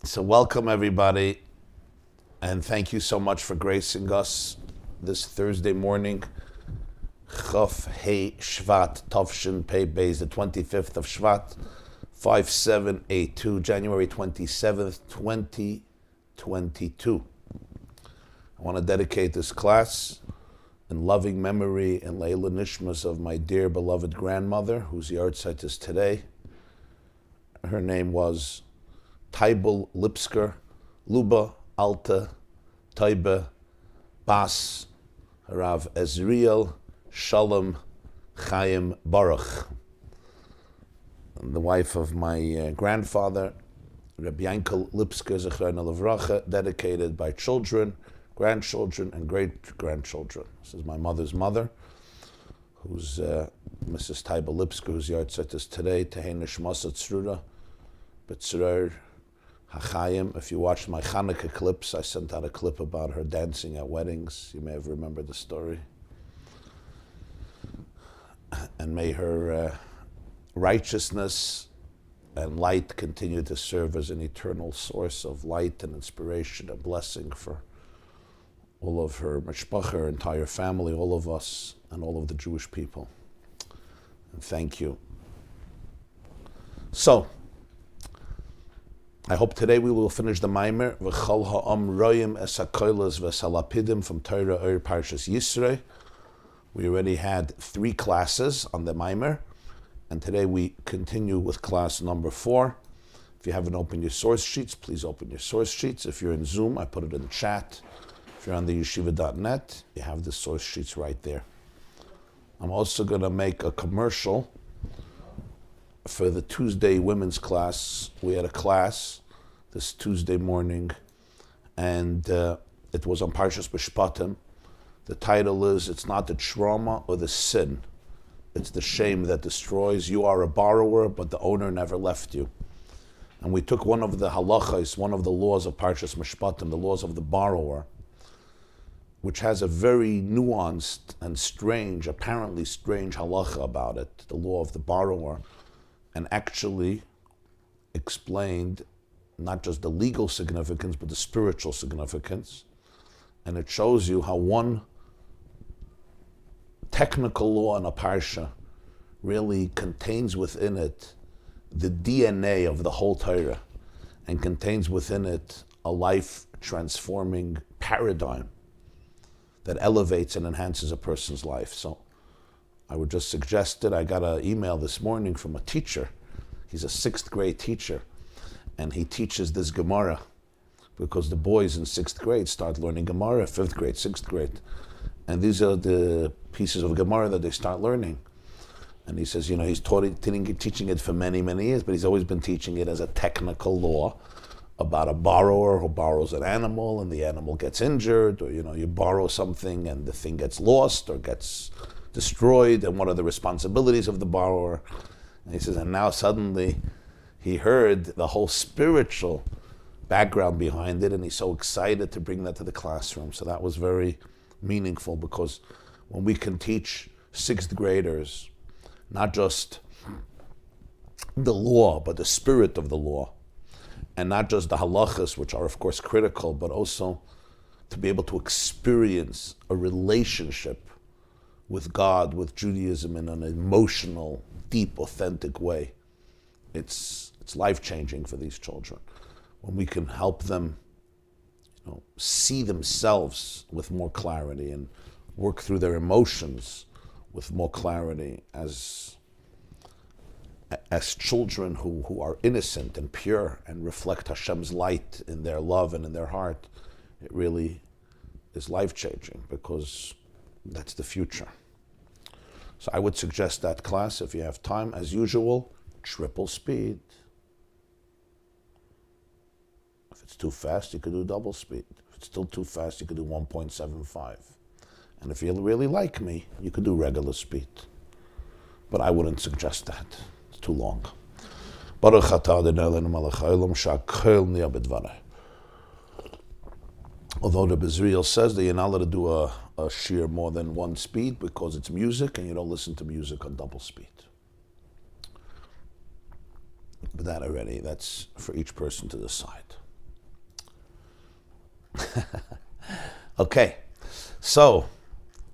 So welcome everybody, and thank you so much for gracing us this Thursday morning. Chof Hei Shvat Tovshin Pei Beis, the 25th of Shvat, 5782, January 27th, 2022. I want to dedicate this class in loving memory and Leila Nishmas of my dear beloved grandmother, whose yahrzeit is today. Her name was Taibel Lipsker, Luba Alta Taibe Bas Rav Ezriel Shalom Chaim Baruch, the wife of my grandfather, Rabbi Lipsker Zechrona Levracha, dedicated by children, grandchildren, and great-grandchildren. This is my mother's mother, who's Mrs. Taibel Lipsker, whose yahrzeit is today. Tehei Nishmasa Tzrura B'Tzror Hachayim. If you watched my Hanukkah clips, I sent out a clip about her dancing at weddings. You may have remembered the story. And may her righteousness and light continue to serve as an eternal source of light and inspiration and blessing for all of her mishpacha, her entire family, all of us, and all of the Jewish people. And thank you. So, I hope today we will finish the Maimer V'chol ha'am royim es hakolos v'salapidim from Torah Parshas Yisro. We already had 3 classes on the Maimer, and today we continue with class number 4. If you haven't opened your source sheets, please open your source sheets. If you're in Zoom, I put it in the chat. If you're on the yeshiva.net, you have the source sheets right there. I'm also going to make a commercial for the Tuesday women's class. We had a class this Tuesday morning, and it was on Parshas Mishpatim. The title is, it's not the trauma or the sin, it's the shame that destroys. You are a borrower, but the owner never left you. And we took one of the halachas, one of the laws of Parshas Mishpatim, the laws of the borrower, which has a very nuanced and strange, apparently strange halacha about it, the law of the borrower, and actually explained not just the legal significance, but the spiritual significance. And it shows you how one technical law in a parsha really contains within it the DNA of the whole Torah, and contains within it a life-transforming paradigm that elevates and enhances a person's life. So I would just suggest it. I got an email this morning from a teacher. He's a 6th grade teacher, and he teaches this Gemara because the boys in 6th grade start learning Gemara, 5th grade, 6th grade. And these are the pieces of Gemara that they start learning. And he says, he's teaching it for many, many years, but he's always been teaching it as a technical law about a borrower who borrows an animal and the animal gets injured, or you borrow something and the thing gets lost or gets destroyed, and what are the responsibilities of the borrower. And he says, and now suddenly he heard the whole spiritual background behind it, and he's so excited to bring that to the classroom. So that was very meaningful, because when we can teach 6th graders not just the law, but the spirit of the law, and not just the halachas, which are of course critical, but also to be able to experience a relationship with God, with Judaism in an emotional, deep, authentic way. It's life-changing for these children. When we can help them see themselves with more clarity and work through their emotions with more clarity as children who are innocent and pure and reflect Hashem's light in their love and in their heart, it really is life-changing, because that's the future. So I would suggest that class, if you have time, as usual, triple speed. If it's too fast, you could do double speed. If it's still too fast, you could do 1.75. And if you really like me, you could do regular speed. But I wouldn't suggest that. It's too long. Baruch atah Adonai Eloheinu melech haolam she'akol niyeh b'dvareh. Although the Bezriel says that you're not allowed to do a shear more than 1 speed because it's music, and you don't listen to music on double speed. But that already, that's for each person to decide. Okay, so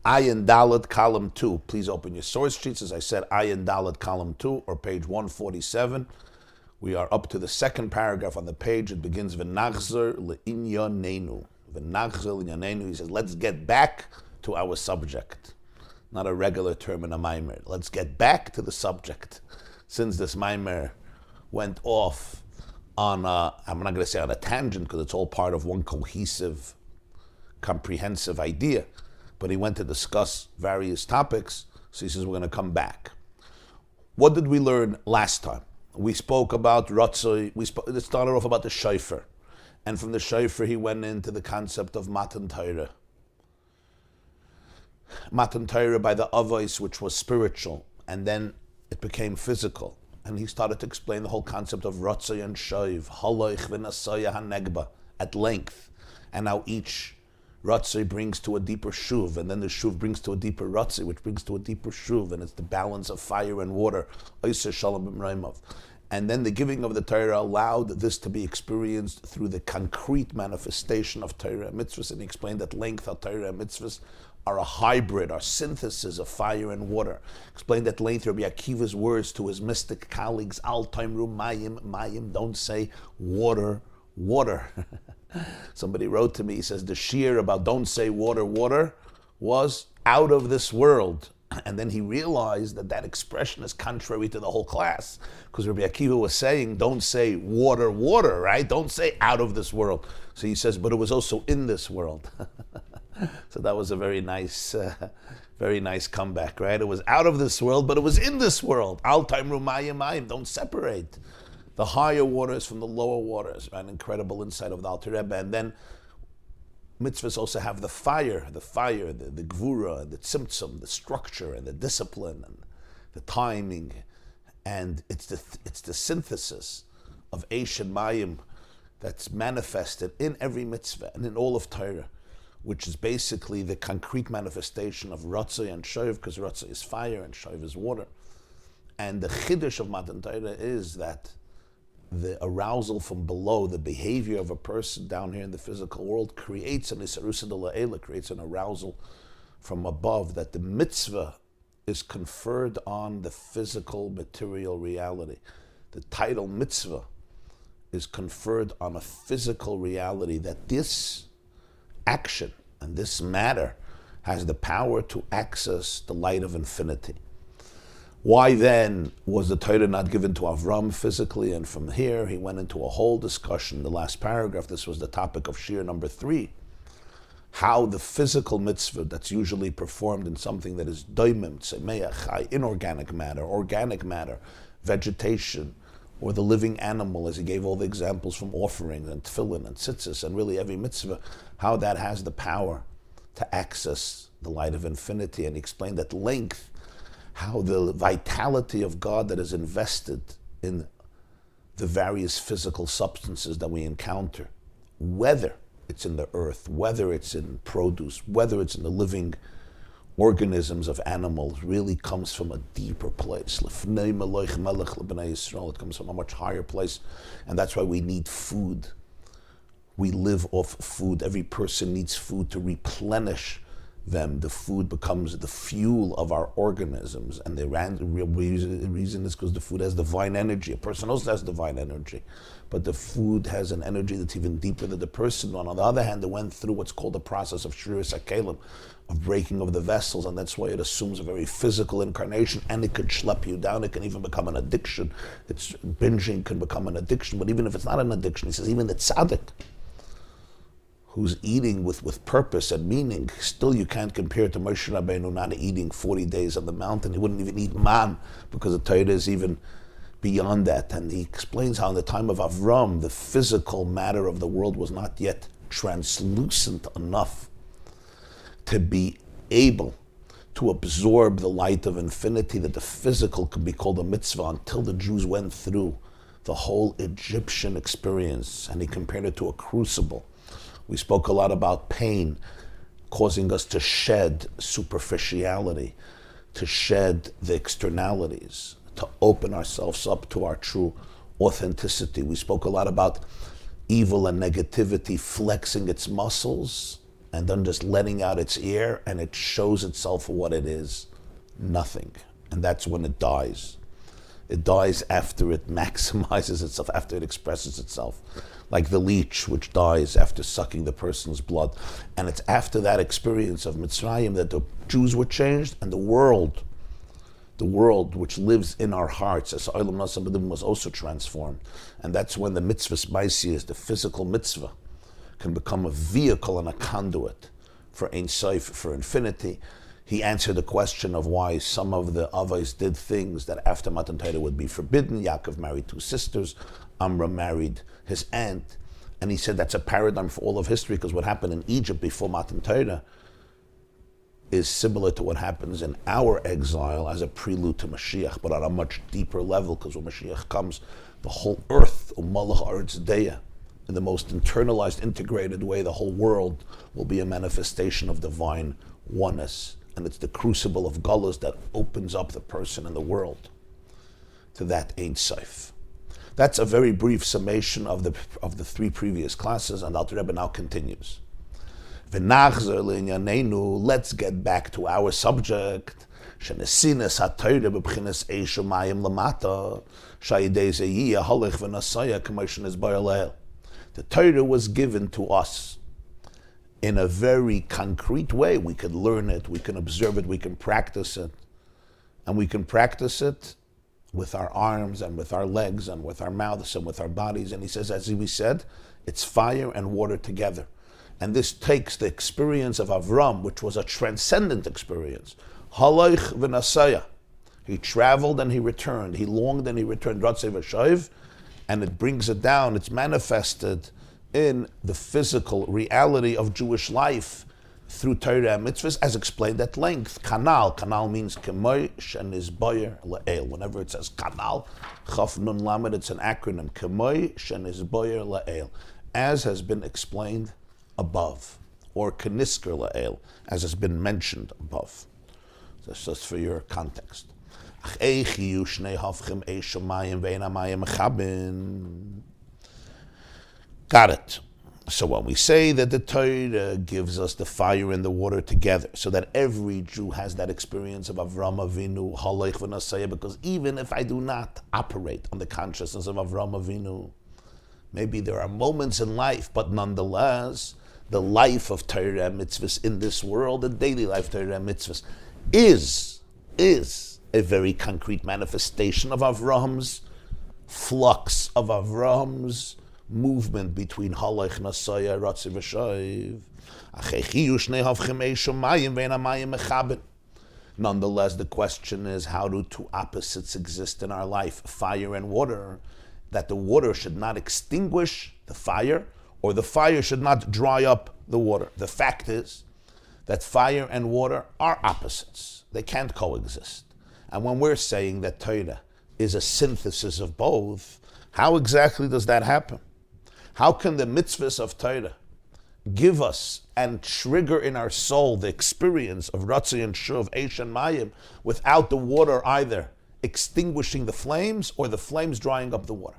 Ayin Dalet, column 2. Please open your source sheets. As I said, Ayin Dalet, column 2, or page 147. We are up to the second paragraph on the page. It begins, V'nachzer le'inyanenu. V'nachzer le'inyanenu. He says, let's get back to our subject. Not a regular term in a maimer. Let's get back to the subject. Since this maimer went off on I'm not going to say on a tangent, because it's all part of one cohesive, comprehensive idea, but he went to discuss various topics, so he says we're going to come back. What did we learn last time? We spoke about Ratzoi. It started off about the Shofar, and from the Shofar he went into the concept of Matan Torah. Matan Torah by the Avos, which was spiritual, and then it became physical. And he started to explain the whole concept of Ratzoi and Shoiv, Haloich v'Nasaya HaNegba, at length, and how each Ratzoi brings to a deeper Shuv, and then the Shuv brings to a deeper Ratzoi, which brings to a deeper Shuv, and it's the balance of fire and water, Yisro Shalom B'Mraimov. And then the giving of the Torah allowed this to be experienced through the concrete manifestation of Torah and mitzvahs, and he explained at length how Torah and mitzvahs are a hybrid, are synthesis of fire and water. Explained at length Rabbi Akiva's words to his mystic colleagues, Al Taimru Mayim, Mayim, don't say water, water. Somebody wrote to me, he says, the shiur about don't say water, water was out of this world. And then he realized that that expression is contrary to the whole class, because Rabbi Akiva was saying, don't say water, water, right? Don't say out of this world. So he says, but it was also in this world. So that was a very nice comeback, right? It was out of this world, but it was in this world. Al Taimru Mayim Mayim, don't separate the higher waters from the lower waters. Right? An incredible insight of the Alter Rebbe. And then mitzvahs also have the fire, the gvura, the tzimtzum, the structure and the discipline and the timing. And it's the synthesis of Eish and Mayim that's manifested in every mitzvah and in all of Torah, which is basically the concrete manifestation of Ratzoi and Shoiv, because Ratzoi is fire and Shoiv is water. And the chiddush of Matan Torah is that the arousal from below, the behavior of a person down here in the physical world, creates an isarusa de la'ela, creates an arousal from above, that the mitzvah is conferred on the physical material reality. The title mitzvah is conferred on a physical reality, that this action and this matter has the power to access the light of infinity. Why then was the Torah not given to Avram physically? And from here he went into a whole discussion in the last paragraph. This was the topic of shiur number 3. How the physical mitzvah that's usually performed in something that is doimim, tzemeach, inorganic matter, organic matter, vegetation, or the living animal, as he gave all the examples from offerings and tefillin and tzitzis and really every mitzvah, how that has the power to access the light of infinity. And he explained at length how the vitality of God that is invested in the various physical substances that we encounter, whether it's in the earth, whether it's in produce, whether it's in the living organisms of animals, really comes from a deeper place. It comes from a much higher place, and that's why we need food. We live off food. Every person needs food to replenish them. The food becomes the fuel of our organisms, and the reason is because the food has divine energy. A person also has divine energy, but the food has an energy that's even deeper than the person. On the other hand, it went through what's called the process of shrius hakelim, of breaking of the vessels, and that's why it assumes a very physical incarnation, and it could schlep you down. It can even become an addiction. Binging can become an addiction, but even if it's not an addiction, he says even the tzaddik, who's eating with purpose and meaning, still you can't compare to Moshe Rabbeinu not eating 40 days on the mountain. He wouldn't even eat man, because the Torah is even beyond that. And he explains how in the time of Avram, the physical matter of the world was not yet translucent enough to be able to absorb the light of infinity, that the physical could be called a mitzvah, until the Jews went through the whole Egyptian experience, and he compared it to a crucible. We spoke a lot about pain causing us to shed superficiality, to shed the externalities, to open ourselves up to our true authenticity. We spoke a lot about evil and negativity flexing its muscles and then just letting out its air, and it shows itself for what it is, nothing. And that's when it dies. It dies after it maximizes itself, after it expresses itself. Like the leech, which dies after sucking the person's blood. And it's after that experience of Mitzrayim that the Jews were changed, and the world which lives in our hearts, as Olam Nasabadim, was also transformed. And that's when the mitzvahs maisiyas, the physical mitzvah, can become a vehicle and a conduit for Ein Sof, for infinity. He answered the question of why some of the Avos did things that after Matan Torah would be forbidden. Yaakov married 2 sisters. Amram married his aunt. And he said that's a paradigm for all of history, because what happened in Egypt before Matan Torah is similar to what happens in our exile as a prelude to Mashiach, but on a much deeper level, because when Mashiach comes, the whole earth, Umalach Aretz Deya, in the most internalized, integrated way, the whole world will be a manifestation of divine oneness. And it's the crucible of Gullus that opens up the person and the world to that Ein Sof. That's a very brief summation of the 3 previous classes, and Alter Rebbe now continues. Let's get back to our subject. The Torah was given to us in a very concrete way. We can learn it, we can observe it, we can practice it. And we can practice it with our arms and with our legs and with our mouths and with our bodies. And he says, as we said, it's fire and water together. And this takes the experience of Avram, which was a transcendent experience. Haloich v'nasaya. He traveled and he returned. He longed and he returned. Ratzei v'shoiv. And it brings it down. It's manifested in the physical reality of Jewish life through Torah and mitzvahs, as explained at length. Kanal. Kanal means kemoy shenizboyer la'el. Whenever it says kanal, chaf nun lamed, it's an acronym. Kemoy shenizboyer la'el. As has been explained above, or kenisker la'el, as has been mentioned above. That's just for your context. Got it. So when we say that the Torah gives us the fire and the water together, so that every Jew has that experience of Avram Avinu, Halech v'Nasaya, because even if I do not operate on the consciousness of Avram Avinu, maybe there are moments in life, but nonetheless, the life of Torah and mitzvahs in this world, the daily life of Torah and mitzvahs, is a very concrete manifestation of Avram's flux, of Avram's movement between Halach, Nasaya, Ratzi, V'Shoiv. Nonetheless, the question is, how do 2 opposites exist in our life, fire and water, that the water should not extinguish the fire, or the fire should not dry up the water? The fact is that fire and water are opposites. They can't coexist. And when we're saying that Torah is a synthesis of both, how exactly does that happen? How can the mitzvahs of Torah give us and trigger in our soul the experience of Ratzei and Shuv, Eish and Mayim, without the water either extinguishing the flames or the flames drying up the water?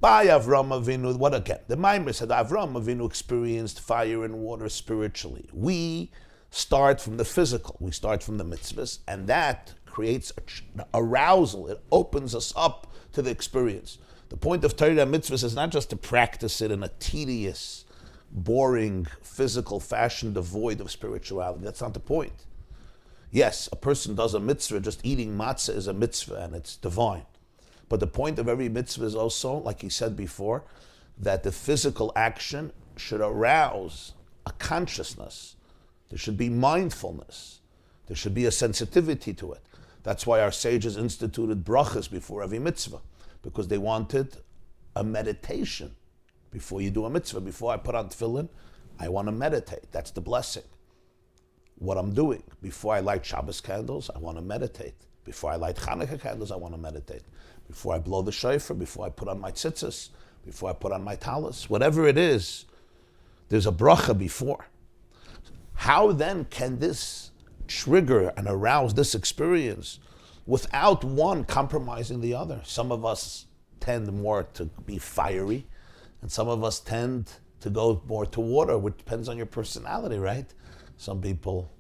By Avram Avinu, what again? The Maimer said Avram Avinu experienced fire and water spiritually. We start from the physical, we start from the mitzvahs, and that creates an arousal. It opens us up to the experience. The point of Torah and mitzvahs is not just to practice it in a tedious, boring, physical fashion devoid of spirituality. That's not the point. Yes, a person does a mitzvah, just eating matzah is a mitzvah and it's divine. But the point of every mitzvah is also, like he said before, that the physical action should arouse a consciousness. There should be mindfulness. There should be a sensitivity to it. That's why our sages instituted brachas before every mitzvah, because they wanted a meditation before you do a mitzvah. Before I put on tefillin, I want to meditate. That's the blessing. What I'm doing. Before I light Shabbos candles, I want to meditate. Before I light Hanukkah candles, I want to meditate. Before I blow the shofar, before I put on my tzitzis, before I put on my talis, whatever it is, there's a bracha before. How then can this trigger and arouse this experience without one compromising the other? Some of us tend more to be fiery, And some of us tend to go more to water, which depends on your personality, right? Some people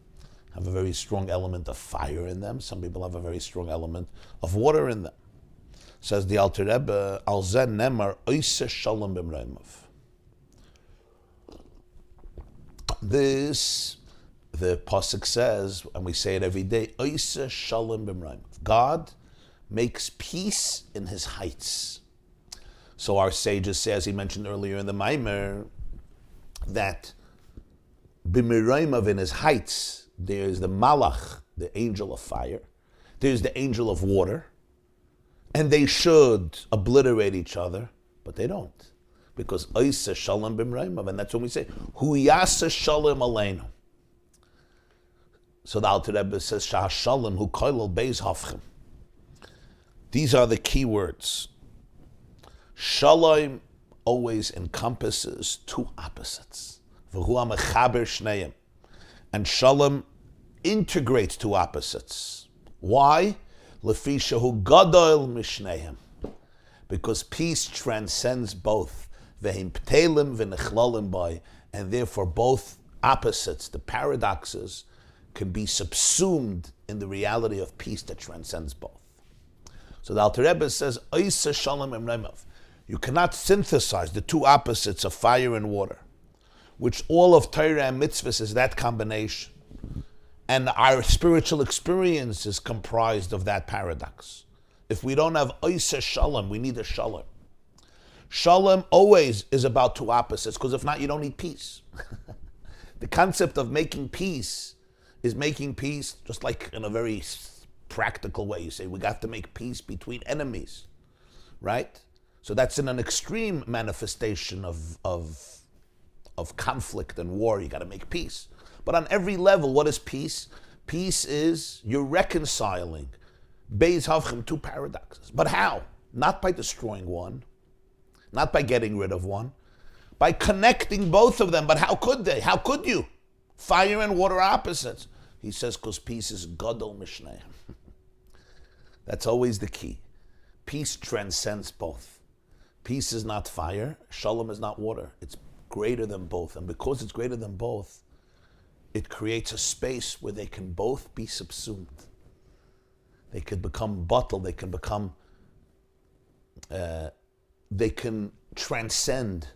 have a very strong element of fire in them. Some people have a very strong element of water in them. Says the Alter Rebbe, Al Zen Nemar Oise Shalom B'Mraimov. This, the Pasuk says, and we say it every day, Oise Shalom B'Mraimov. God makes peace in his heights. So our sages say, as he mentioned earlier in the Maimer, that B'Mraimov, in his heights, there's the Malach, the angel of fire, there's the angel of water, and they should obliterate each other, but they don't. Because Oise Shalom B'Mraimov, and that's when we say, Hu Yasa Shalom Aleinu. So the Alter Rebbe says, Shah Shalom Hu Koilel Beis Hafchem. These are the key words. Shalom always encompasses two opposites. V'hu ha'mechaber shneim. And Shalom integrates two opposites. Why? Lefi shehu gadol mishneim. Because peace transcends both. V'him ptelim v'nechlalim by. And therefore both opposites, the paradoxes, can be subsumed in the reality of peace that transcends both. So the Alter Rebbe says, Oise Shalom B'Mraimov. You cannot synthesize the two opposites of fire and water, which all of Torah and mitzvahs is that combination. And our spiritual experience is comprised of that paradox. If we don't have Oise Shalom, we need a Shalom. Shalom always is about two opposites, because if not, you don't need peace. The concept of making peace is making peace just like in a very practical way. You say, we got to make peace between enemies, right? So that's in an extreme manifestation of conflict and war. You got to make peace. But on every level, what is peace? Peace is you're reconciling Beis Havchem, two paradoxes. But how? Not by destroying one, not by getting rid of one, by connecting both of them. But how could they? How could you? Fire and water are opposites. He says, because peace is Gadol Mishneh. That's always the key. Peace transcends both. Peace is not fire. Shalom is not water. It's greater than both. And because it's greater than both, it creates a space where they can both be subsumed. They could become bottled. They can become, they can transcend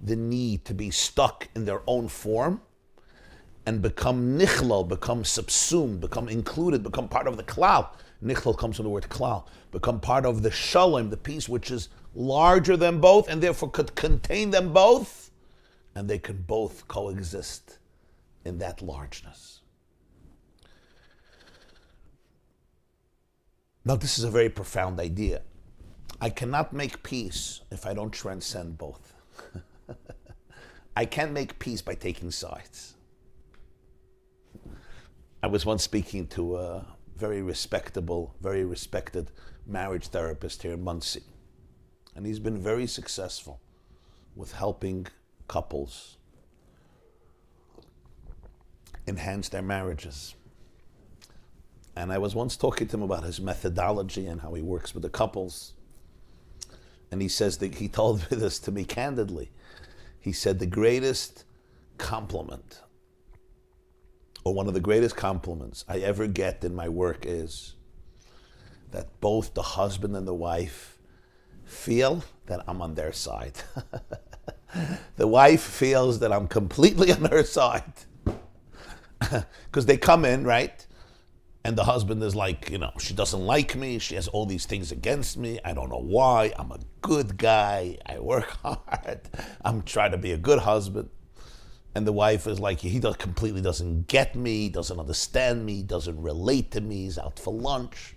the need to be stuck in their own form and become nichlal, become subsumed, become included, become part of the klal. Nichlal comes from the word klal. Become part of the shalom, the peace which is larger than both and therefore could contain them both, and they can both coexist in that largeness. Now this is a very profound idea. I cannot make peace if I don't transcend both. I can't make peace by taking sides. I was once speaking to a very respectable, very respected marriage therapist here in Muncie. And he's been very successful with helping couples enhance their marriages. And I was once talking to him about his methodology and how he works with the couples. And he says that he told me this to me candidly. He said the greatest compliment, or one of the greatest compliments I ever get in my work, is that both the husband and the wife feel that I'm on their side. The wife feels that I'm completely on her side. Because they come in, right? And the husband is like, she doesn't like me. She has all these things against me. I don't know why. I'm a good guy. I work hard. I'm trying to be a good husband. And the wife is like, he completely doesn't get me. He doesn't understand me. He doesn't relate to me. He's out for lunch.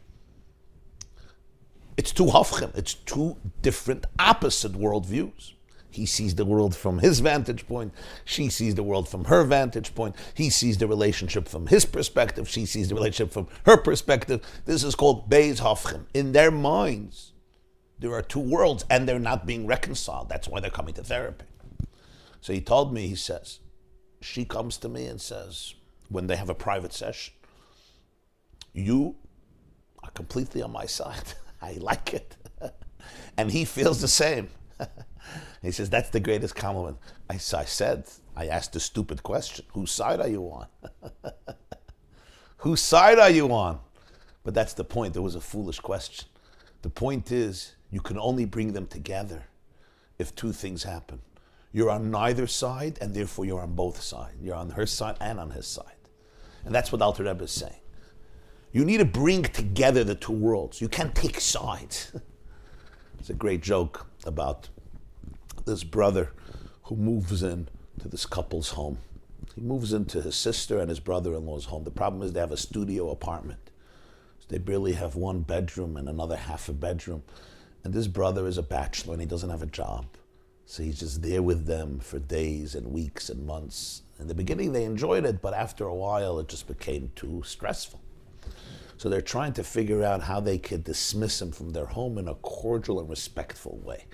It's two hafchem. It's two different opposite worldviews. He sees the world from his vantage point. She sees the world from her vantage point. He sees the relationship from his perspective. She sees the relationship from her perspective. This is called Beis Hafchem. In their minds, there are two worlds and they're not being reconciled. That's why they're coming to therapy. So he told me, he says, she comes to me and says, when they have a private session, you are completely on my side. I like it. And he feels the same. He says, that's the greatest compliment. I asked a stupid question. Whose side are you on? Whose side are you on? But that's the point. It was a foolish question. The point is, you can only bring them together if two things happen. You're on neither side, and therefore you're on both sides. You're on her side and on his side. And that's what Alter Rebbe is saying. You need to bring together the two worlds. You can't take sides. It's a great joke about this brother who moves in to this couple's home. He moves into his sister and his brother-in-law's home. The problem is they have a studio apartment. So they barely have one bedroom and another half a bedroom. And this brother is a bachelor and he doesn't have a job. So he's just there with them for days and weeks and months. In the beginning they enjoyed it, but after a while it just became too stressful. So they're trying to figure out how they could dismiss him from their home in a cordial and respectful way.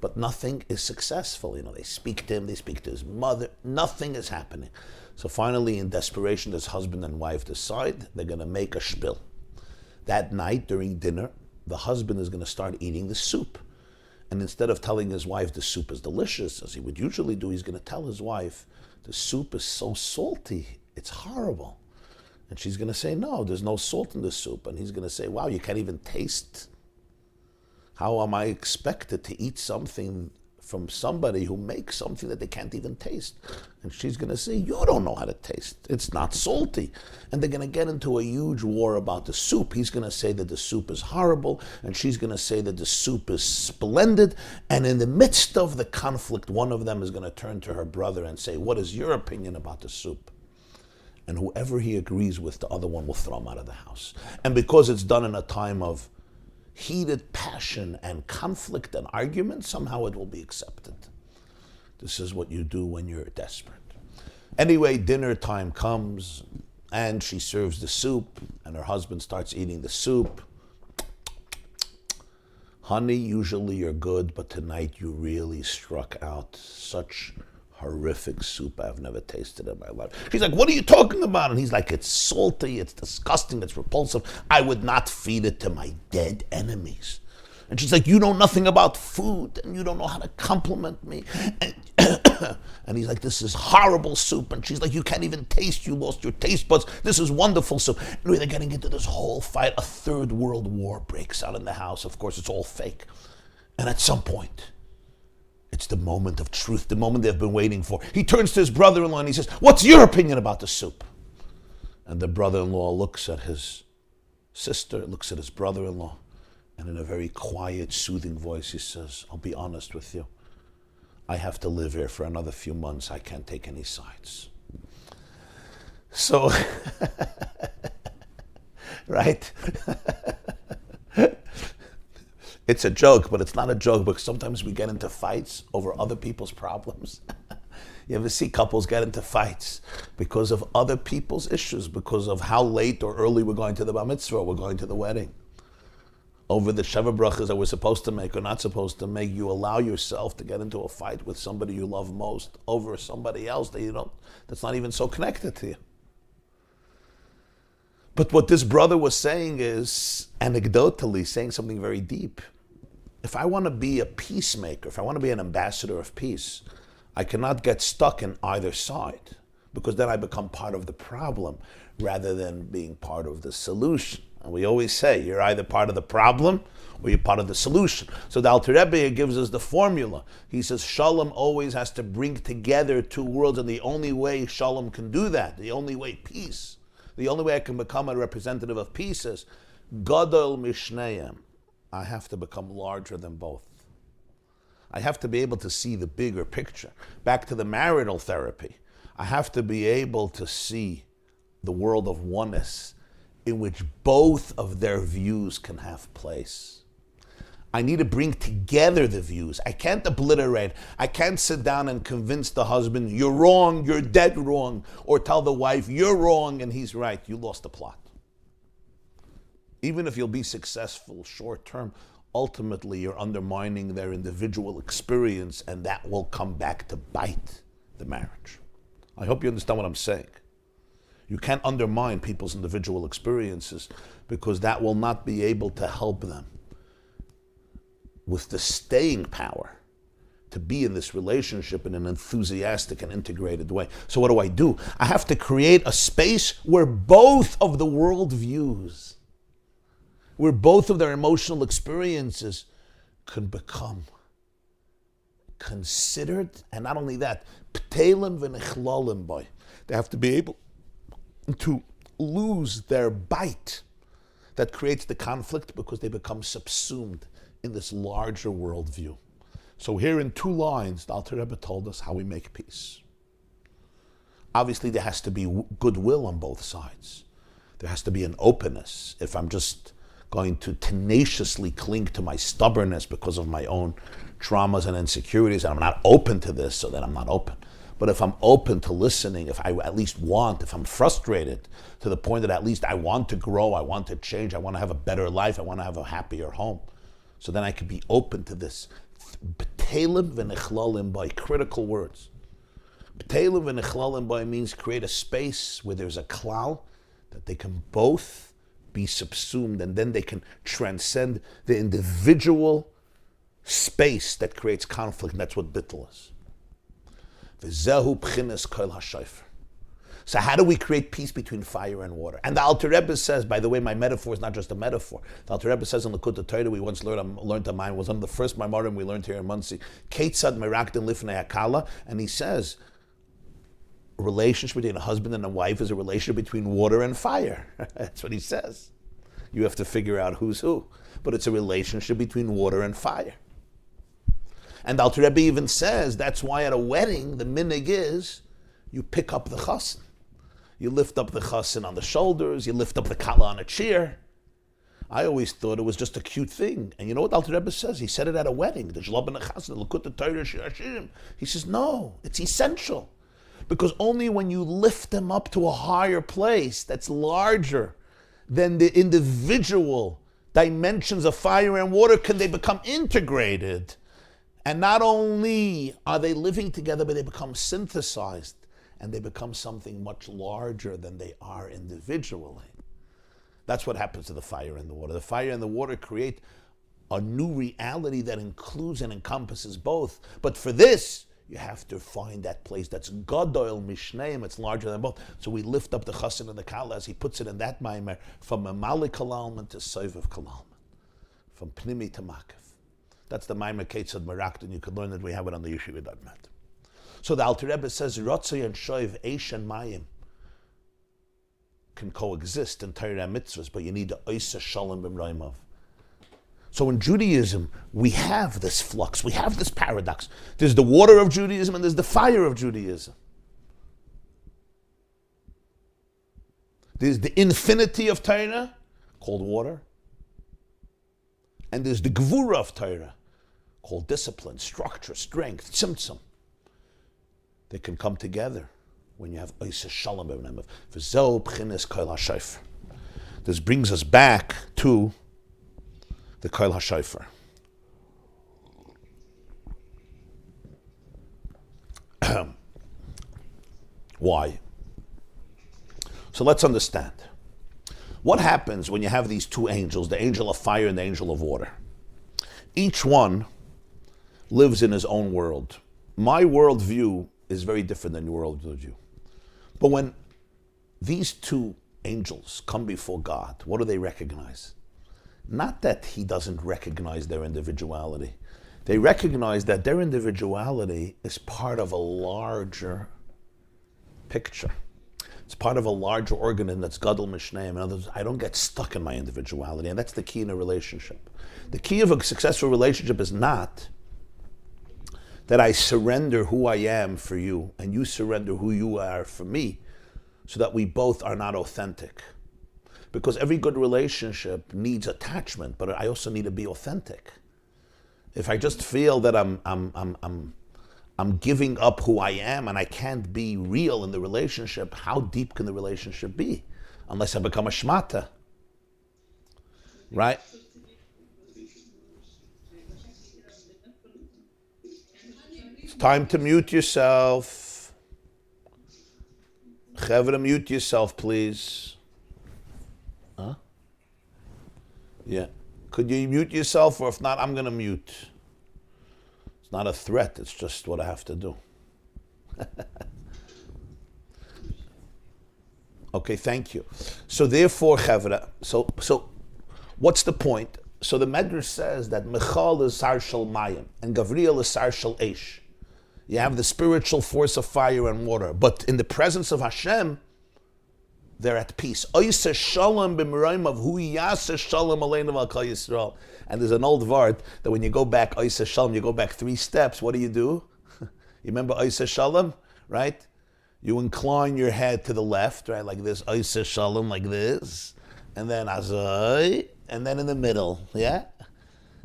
But nothing is successful. They speak to him, they speak to his mother. Nothing is happening. So finally, in desperation, this husband and wife decide they're going to make a shpil. That night, during dinner, the husband is going to start eating the soup. And instead of telling his wife the soup is delicious, as he would usually do, he's going to tell his wife, the soup is so salty, it's horrible. And she's going to say, no, there's no salt in the soup. And he's going to say, wow, you can't even taste. How am I expected to eat something from somebody who makes something that they can't even taste? And she's going to say, you don't know how to taste. It's not salty. And they're going to get into a huge war about the soup. He's going to say that the soup is horrible, and she's going to say that the soup is splendid. And in the midst of the conflict, one of them is going to turn to her brother and say, what is your opinion about the soup? And whoever he agrees with, the other one will throw him out of the house. And because it's done in a time of heated passion and conflict and argument, somehow it will be accepted. This is what you do when you're desperate. Anyway, dinner time comes, and she serves the soup, and her husband starts eating the soup. Honey, usually you're good, but tonight you really struck out. Such horrific soup I've never tasted in my life. She's like, what are you talking about? And he's like, it's salty, it's disgusting, it's repulsive. I would not feed it to my dead enemies. And she's like, you know nothing about food, and you don't know how to compliment me. And he's like, this is horrible soup. And she's like, you can't even taste, you lost your taste buds. This is wonderful soup. Anyway, they're getting into this whole fight. A third world war breaks out in the house. Of course, it's all fake. And at some point, it's the moment of truth, the moment they've been waiting for. He turns to his brother-in-law and he says, what's your opinion about the soup? And the brother-in-law looks at his sister, looks at his brother-in-law, and in a very quiet, soothing voice, he says, I'll be honest with you. I have to live here for another few months. I can't take any sides. So, right? It's a joke, but it's not a joke because sometimes we get into fights over other people's problems. You ever see couples get into fights because of other people's issues, because of how late or early we're going to the bar mitzvah, or we're going to the wedding? Over the Sheva brachas that we're supposed to make or not supposed to make, you allow yourself to get into a fight with somebody you love most over somebody else that's not even so connected to you. But what this brother was saying is, anecdotally, saying something very deep. If I want to be a peacemaker, if I want to be an ambassador of peace, I cannot get stuck in either side, because then I become part of the problem rather than being part of the solution. And we always say, you're either part of the problem or you're part of the solution. So the Alter Rebbe gives us the formula. He says, shalom always has to bring together two worlds, and the only way shalom can do that, the only way peace, the only way I can become a representative of peace is Gadol Mishneim. I have to become larger than both. I have to be able to see the bigger picture. Back to the marital therapy. I have to be able to see the world of oneness in which both of their views can have place. I need to bring together the views. I can't obliterate. I can't sit down and convince the husband, you're wrong, you're dead wrong, or tell the wife, you're wrong and he's right. You lost the plot. Even if you'll be successful short term, ultimately you're undermining their individual experience, and that will come back to bite the marriage. I hope you understand what I'm saying. You can't undermine people's individual experiences, because that will not be able to help them with the staying power to be in this relationship in an enthusiastic and integrated way. So what do? I have to create a space where both of the world views, where both of their emotional experiences can become considered, and not only that, p'telim v'nechlalim by. They have to be able to lose their bite that creates the conflict because they become subsumed in this larger worldview. So here in 2 lines, the Alter Rebbe told us how we make peace. Obviously, there has to be goodwill on both sides. There has to be an openness. If I'm just going to tenaciously cling to my stubbornness because of my own traumas and insecurities, and I'm not open to this, so then I'm not open. But if I'm open to listening, if I at least want, if I'm frustrated to the point that at least I want to grow, I want to change, I want to have a better life, I want to have a happier home, so then I can be open to this. B'telim v'nechlalim by, critical words. B'telim v'nechlalim by means create a space where there's a klal that they can both be subsumed, and then they can transcend the individual space that creates conflict, and that's what bittul is. V'zehu b'chinas kol ha-shofar. So how do we create peace between fire and water? And the Alter Rebbe says, by the way, my metaphor is not just a metaphor. The Alter Rebbe says in the Torah, we once learned a mind, was one of the first Maimorim we learned here in Muncie, Ketzad merakdin lifnei hakala, and he says, a relationship between a husband and a wife is a relationship between water and fire. That's what he says. You have to figure out who's who. But it's a relationship between water and fire. And the Alter Rebbe even says, that's why at a wedding, the minhag is, you pick up the chassan. You lift up the chassan on the shoulders, you lift up the kala on a chair. I always thought it was just a cute thing. And you know what Alter Rebbe says? He said it at a wedding. The Shalom and the chassan, the Likut, the Torah, Shirashim. He says, no, it's essential. Because only when you lift them up to a higher place that's larger than the individual dimensions of fire and water can they become integrated. And not only are they living together, but they become synthesized. And they become something much larger than they are individually. That's what happens to the fire and the water. The fire and the water create a new reality that includes and encompasses both. But for this, you have to find that place that's Gadol Mishneim, it's larger than both. So we lift up the chassan and the kala, as he puts it in that maimer, from a malik kalalman to soivav kalalman, from pnimi to makif. That's the maimer Ketzad Merakdin. You can learn that we have it on the yeshiva.net. So the Alter Rebbe says, Rotzei and Shoiv, Eish and Mayim can coexist in Torah and mitzvahs, but you need the Oisa Shalom B'mroimov. So in Judaism, we have this flux, we have this paradox. There's the water of Judaism and there's the fire of Judaism. There's the infinity of Torah, called water, and there's the Gevura of Torah, called discipline, structure, strength, tzimtzum. They can come together when you have Oisa Shalom B'mroimov. V'zeu b'chinas kol ha-shofar. This brings us back to the Kol HaShofar. Why? So let's understand. What happens when you have these 2 angels, the angel of fire and the angel of water? Each one lives in his own world. My worldview is very different than your worldview. But when these 2 angels come before God, what do they recognize? Not that he doesn't recognize their individuality. They recognize that their individuality is part of a larger picture. It's part of a larger organism that's Gadol Mishneim. In other words, I don't get stuck in my individuality, and that's the key in a relationship. The key of a successful relationship is not that I surrender who I am for you, and you surrender who you are for me, so that we both are not authentic. Because every good relationship needs attachment, but I also need to be authentic. If I just feel that I'm giving up who I am and I can't be real in the relationship, how deep can the relationship be? Unless I become a shmata. Right? It's time to mute yourself. Chevra, mute yourself, please. Huh? Yeah. Could you mute yourself, or if not, I'm going to mute. It's not a threat, it's just what I have to do. Okay, thank you. So therefore, Chavra, so what's the point? So the Medrash says that Michal is Sar Shel Mayim and Gavriel is Sar Shel Eish. You have the spiritual force of fire and water, but in the presence of Hashem, they're at peace. Oiseh shalom b'miraim of hu yaseh shalom aleinu v'al kol Yisrael. And there's an old word that when you go back, Oiseh shalom, you go back 3 steps. What do? You remember Oiseh shalom, right? You incline your head to the left, right, like this. Oiseh shalom, like this, and then azay, and then in the middle. Yeah.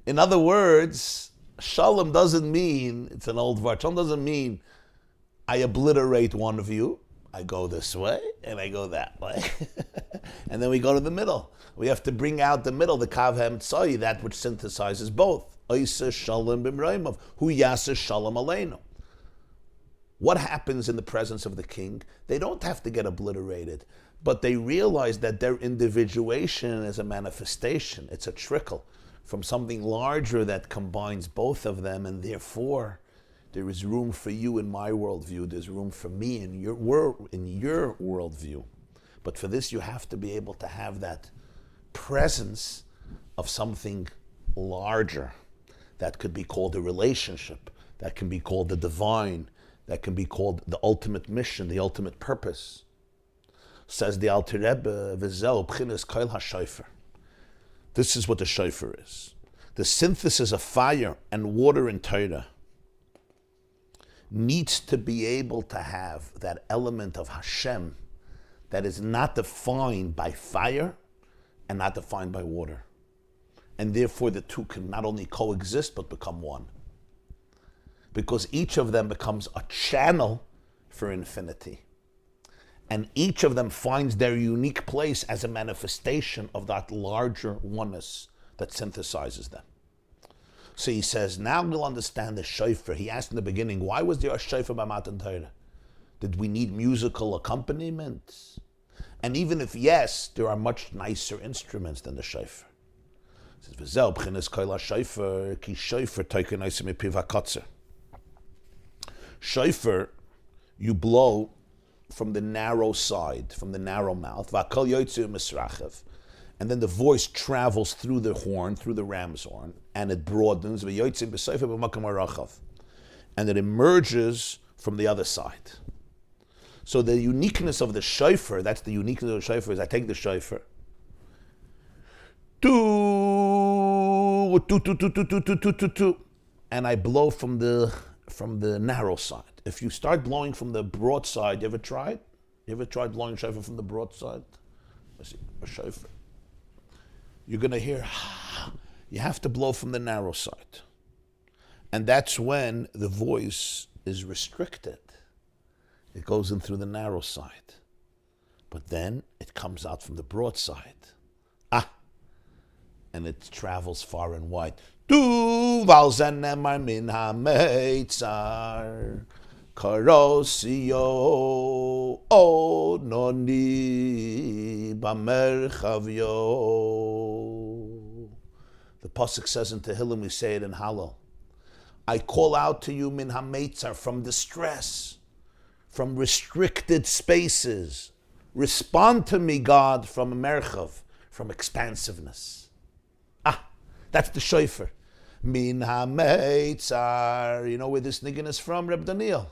In other words, shalom doesn't mean, it's an old word. Shalom doesn't mean I obliterate one of you. I go this way and I go that way. And then we go to the middle. We have to bring out the middle, the Kav HaEmtzai, that which synthesizes both. Oiseh shalom b'mraimov, hu yaseh shalom aleinu. What happens in the presence of the king? They don't have to get obliterated, but they realize that their individuation is a manifestation. It's a trickle from something larger that combines both of them, and therefore there is room for you in my worldview. There's room for me in your worldview. But for this, you have to be able to have that presence of something larger. That could be called a relationship. That can be called the divine. That can be called the ultimate mission, the ultimate purpose. Says the Alter Rebbe, V'zeu b'chinas kol ha-shofar. This is what the shofar is. The synthesis of fire and water in Torah needs to be able to have that element of Hashem that is not defined by fire and not defined by water. And therefore the two can not only coexist but become one. Because each of them becomes a channel for infinity. And each of them finds their unique place as a manifestation of that larger oneness that synthesizes them. So he says, now we'll understand the shofar. He asked in the beginning, why was there a shofar by Matan Torah? Did we need musical accompaniment? And even if yes, there are much nicer instruments than the shofar. He says, V'zeu b'chinas kol ha-shofar, ki shofar toiken oiseh mipiv hakotzer. Shofar, you blow from the narrow side, from the narrow mouth, v'akol yotzeh misrachev. And then the voice travels through the horn, through the ram's horn, and it broadens, and it emerges from the other side. So the uniqueness of the shofar, that's the uniqueness of the shofar, is I take the shofar, and I blow from the narrow side. If you start blowing from the broad side, you ever tried? You ever tried blowing shofar from the broad side? Let's see, a shofar. You're going to hear, you have to blow from the narrow side. And that's when the voice is restricted. It goes in through the narrow side. But then it comes out from the broad side. And it travels far and wide. Du valzen nemar min ha-meitzar karosio ononi bamerchavyo. The pasuk says in Tehillim, we say it in Hallel. I call out to you min ha-meitzar, from distress, from restricted spaces. Respond to me, God, from merchav, from expansiveness. That's the shofar. Min ha-meitzar. You know where this niggin is from, Reb Daniel?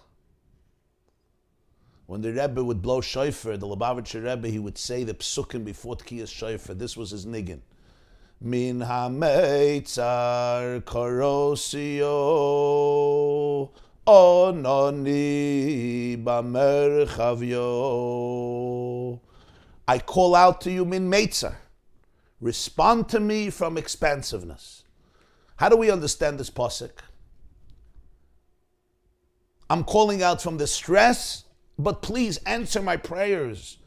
When the Rebbe would blow shofar, the Lubavitcher Rebbe, he would say the psukim before Tkiyas shofar. This was his niggin. Min ha-meitzar korosio ononi bamerchavyo. I call out to you min meitzar. Respond to me from expansiveness. How do we understand this pasuk? I'm calling out from distress, but please answer my prayers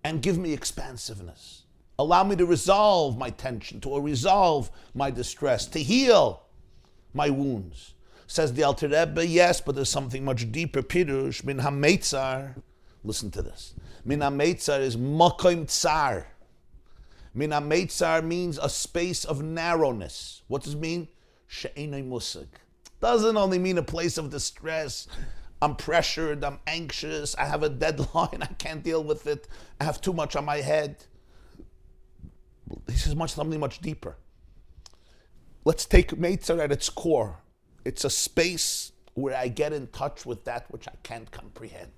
and give me expansiveness. Allow me to resolve my tension, to resolve my distress, to heal my wounds. Says the Alter Rebbe, yes, but there's something much deeper. Pirush, min ha-meitzar. Listen to this. Min ha-meitzar is makom tsar. Min ha-meitzar means a space of narrowness. What does it mean? She'enei musag. Doesn't only mean a place of distress. I'm pressured, I'm anxious, I have a deadline, I can't deal with it, I have too much on my head. This is something much deeper. Let's take Meitzar at its core. It's a space where I get in touch with that which I can't comprehend.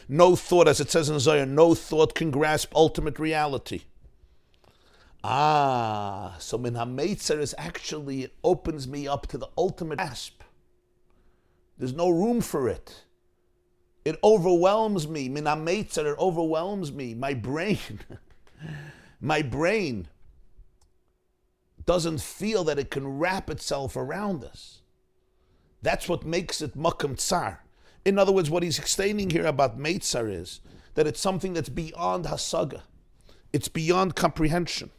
No thought, as it says in Zohar, no thought can grasp ultimate reality. So Min HaMeitzar is actually, it opens me up to the ultimate grasp. There's no room for it. It overwhelms me. Min HaMeitzar, it overwhelms me. My brain, my brain doesn't feel that it can wrap itself around us. That's what makes it Makam Tsar. In other words, what he's explaining here about Meitzar is that it's something that's beyond Hasaga. It's beyond comprehension.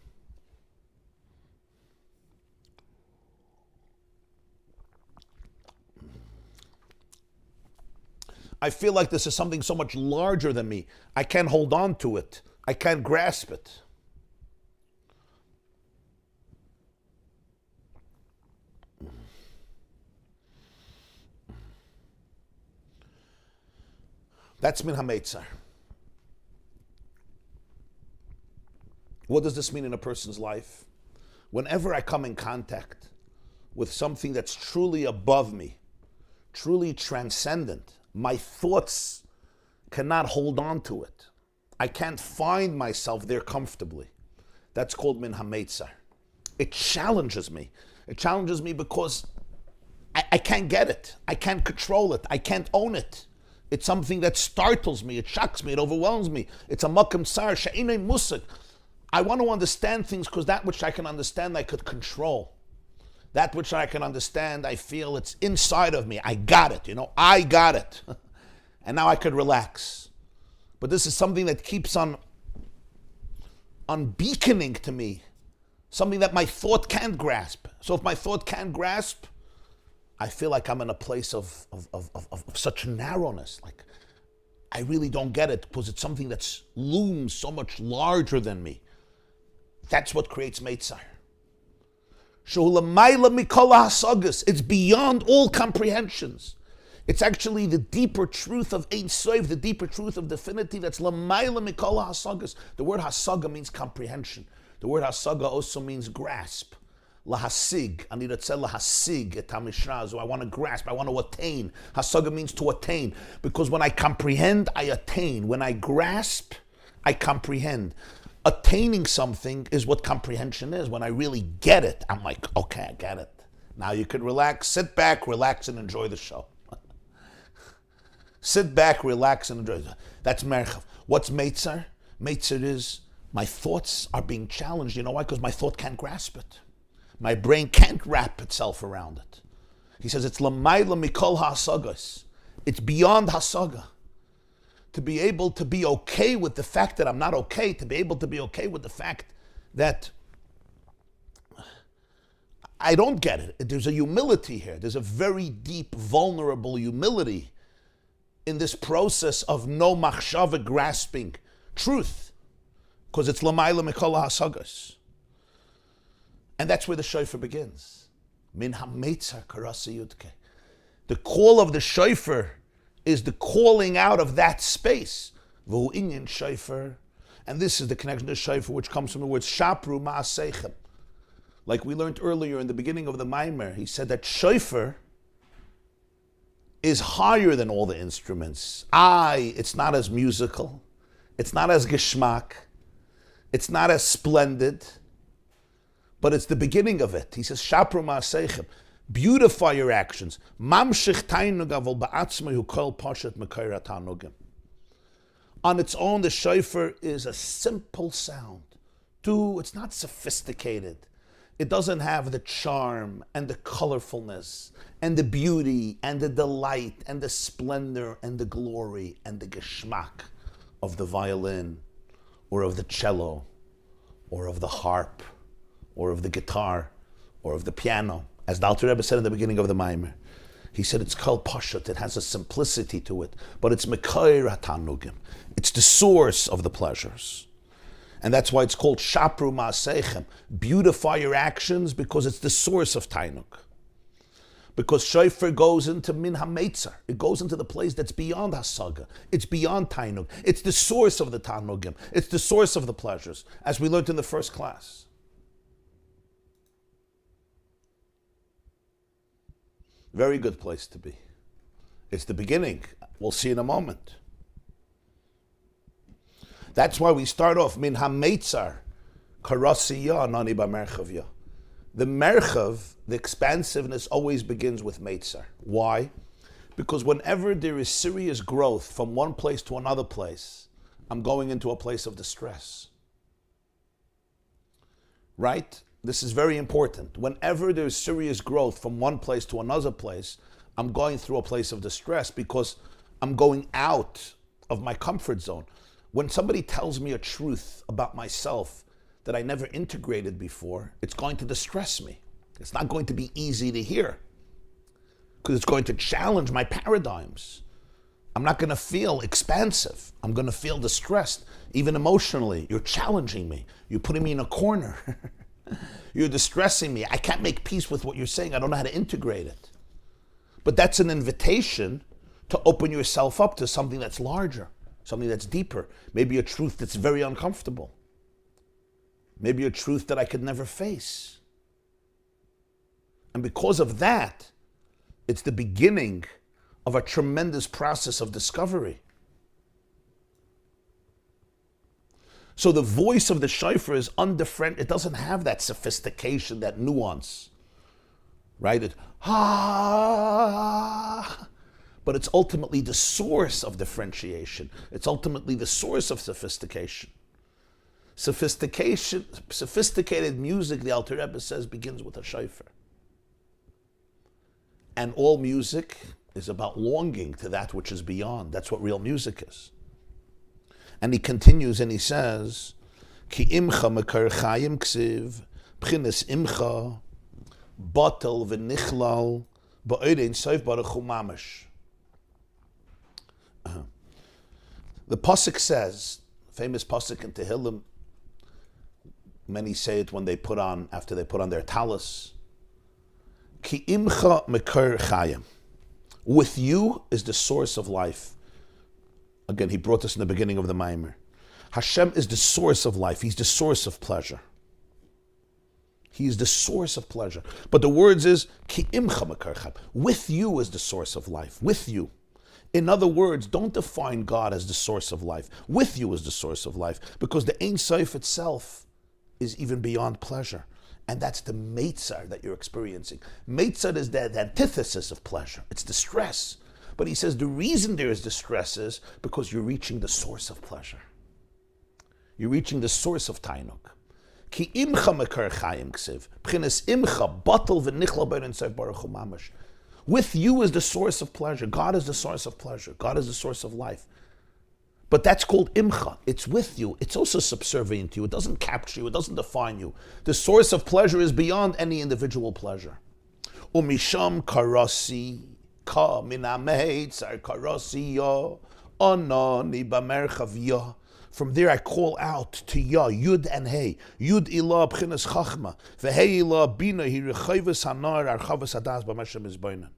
I feel like this is something so much larger than me. I can't hold on to it. I can't grasp it. That's Min HaMeitzar. What does this mean in a person's life? Whenever I come in contact with something that's truly above me, truly transcendent, my thoughts cannot hold on to it. I can't find myself there comfortably. That's called Min HaMeitzar. It challenges me. It challenges me because I can't get it. I can't control it. I can't own it. It's something that startles me. It shocks me. It overwhelms me. It's a makam tsar, she'inei musik. I want to understand things because that which I can understand, I could control. That which I can understand, I feel it's inside of me. I got it, I got it. And now I could relax. But this is something that keeps on beaconing to me. Something that my thought can't grasp. So if my thought can't grasp, I feel like I'm in a place of such narrowness. Like, I really don't get it because it's something that looms so much larger than me. That's what creates Meitzar. It's beyond all comprehensions. It's actually the deeper truth of Ein Sof, the deeper truth of divinity that's Lamayla Mikol HaSagas. The word Hasaga means comprehension. The word Hasaga also means grasp. Lahasig, I need to say lahasig et hamishra. I want to grasp, I want to attain. Hasaga means to attain. Because when I comprehend, I attain. When I grasp, I comprehend. Attaining something is what comprehension is. When I really get it, I'm like, okay, I get it. Now you can relax, sit back, relax, and enjoy the show. Sit back, relax, and enjoy. That's merchav. What's Meitzar? Meitzar is my thoughts are being challenged. You know why? Because my thought can't grasp it. My brain can't wrap itself around it. He says it's lamayla mikol hasagas. It's beyond hasaga. To be able to be okay with the fact that I'm not okay, to be able to be okay with the fact that I don't get it. There's a humility here. There's a very deep, vulnerable humility in this process of no machshava grasping truth, because it's lamayla mikol hasagas. And that's where the shofar begins. Min HaMeitzar karasa yudke. The call of the shofar is the calling out of that space. V'hu inyan shofar. And this is the connection to shofar, which comes from the word shapru ma'aseichem. Like we learned earlier in the beginning of the Maimer, he said that shofar is higher than all the instruments. It's not as musical. It's not as geschmack. It's not as splendid. But it's the beginning of it. He says, Shapru ma'aseichem. Beautify your actions. Mamshich tainug avol ba'atzmei hu kol poshet mekayra tanugim. On its own, the shofar is a simple sound. It's not sophisticated. It doesn't have the charm and the colorfulness and the beauty and the delight and the splendor and the glory and the geschmack of the violin or of the cello or of the harp or of the guitar or of the piano. As the Alter Rebbe said in the beginning of the Maimer, he said it's kol pashut, it has a simplicity to it, but it's mekayr hatanugim. It's the source of the pleasures. And that's why it's called Shapru Ma'asechem. Beautify your actions, because it's the source of Tainuk. Because Shofar goes into Min HaMeitzar. It goes into the place that's beyond Hasaga. It's beyond Tainuk. It's the source of the Tanugim. It's the source of the pleasures, as we learned in the first class. Very good place to be. It's the beginning. We'll see in a moment. That's why we start off Min HaMeitzar Karasiya Nani B'Merchavya. The merchav, the expansiveness, always begins with meitzar. Why? Because whenever there is serious growth from one place to another place, I'm going into a place of distress. Right? This is very important. Whenever there's serious growth from one place to another place, I'm going through a place of distress because I'm going out of my comfort zone. When somebody tells me a truth about myself that I never integrated before, it's going to distress me. It's not going to be easy to hear because it's going to challenge my paradigms. I'm not going to feel expansive. I'm going to feel distressed, even emotionally. You're challenging me. You're putting me in a corner. You're distressing me. I can't make peace with what you're saying. I don't know how to integrate it. But that's an invitation to open yourself up to something that's larger, something that's deeper, maybe a truth that's very uncomfortable. Maybe a truth that I could never face. And because of that, it's the beginning of a tremendous process of discovery. So the voice of the shofar is undifferent. It doesn't have that sophistication, that nuance, right? But it's ultimately the source of differentiation. It's ultimately the source of sophistication. Sophisticated music, the Alter Rebbe says, begins with a shofar. And all music is about longing to that which is beyond. That's what real music is. And he continues and he says, Ki imcha mekar chayim ksiv, b'chinas imcha, batel v'nichlal, ba'odein soif baruch hu mamash. The pasuk says, famous pasuk in Tehillim, many say it when they put on, after they put on their talis, Ki imcha mekar chayim. With you is the source of life. Again, he brought this in the beginning of the Maimer. Hashem is the source of life. He's the source of pleasure. He is the source of pleasure. But the words is, Ki imcha mekar chayim. With you is the source of life. With you. In other words, don't define God as the source of life. With you is the source of life. Because the Ein Sof itself is even beyond pleasure. And that's the meitzar that you're experiencing. Meitzar is the antithesis of pleasure. It's distress. But he says the reason there is distress is because you're reaching the source of pleasure. You're reaching the source of tainuk. Ki imcha mekar chayim ksiv, b'chinas imcha batel v'nichla b'ein sof baruch hu mamash. With you is the source of pleasure. God is the source of pleasure. God is the source of life. But that's called imcha. It's with you. It's also subservient to you. It doesn't capture you. It doesn't define you. The source of pleasure is beyond any individual pleasure. Umisham karasi ka minameitzar karasi ya anani b'merchav ya. From there I call out to Ya, Yud and Hey. Yud ilah b'chinas chachma. V'hei ilah bina hi rechayvus hanar archavus hadas b'mashem izbainan.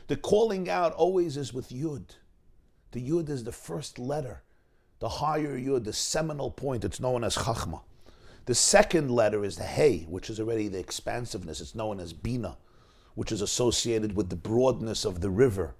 The calling out always is with Yud. The Yud is the first letter. The higher Yud, the seminal point, it's known as Chachma. The second letter is the Hey, which is already the expansiveness. It's known as Bina, which is associated with the broadness of the river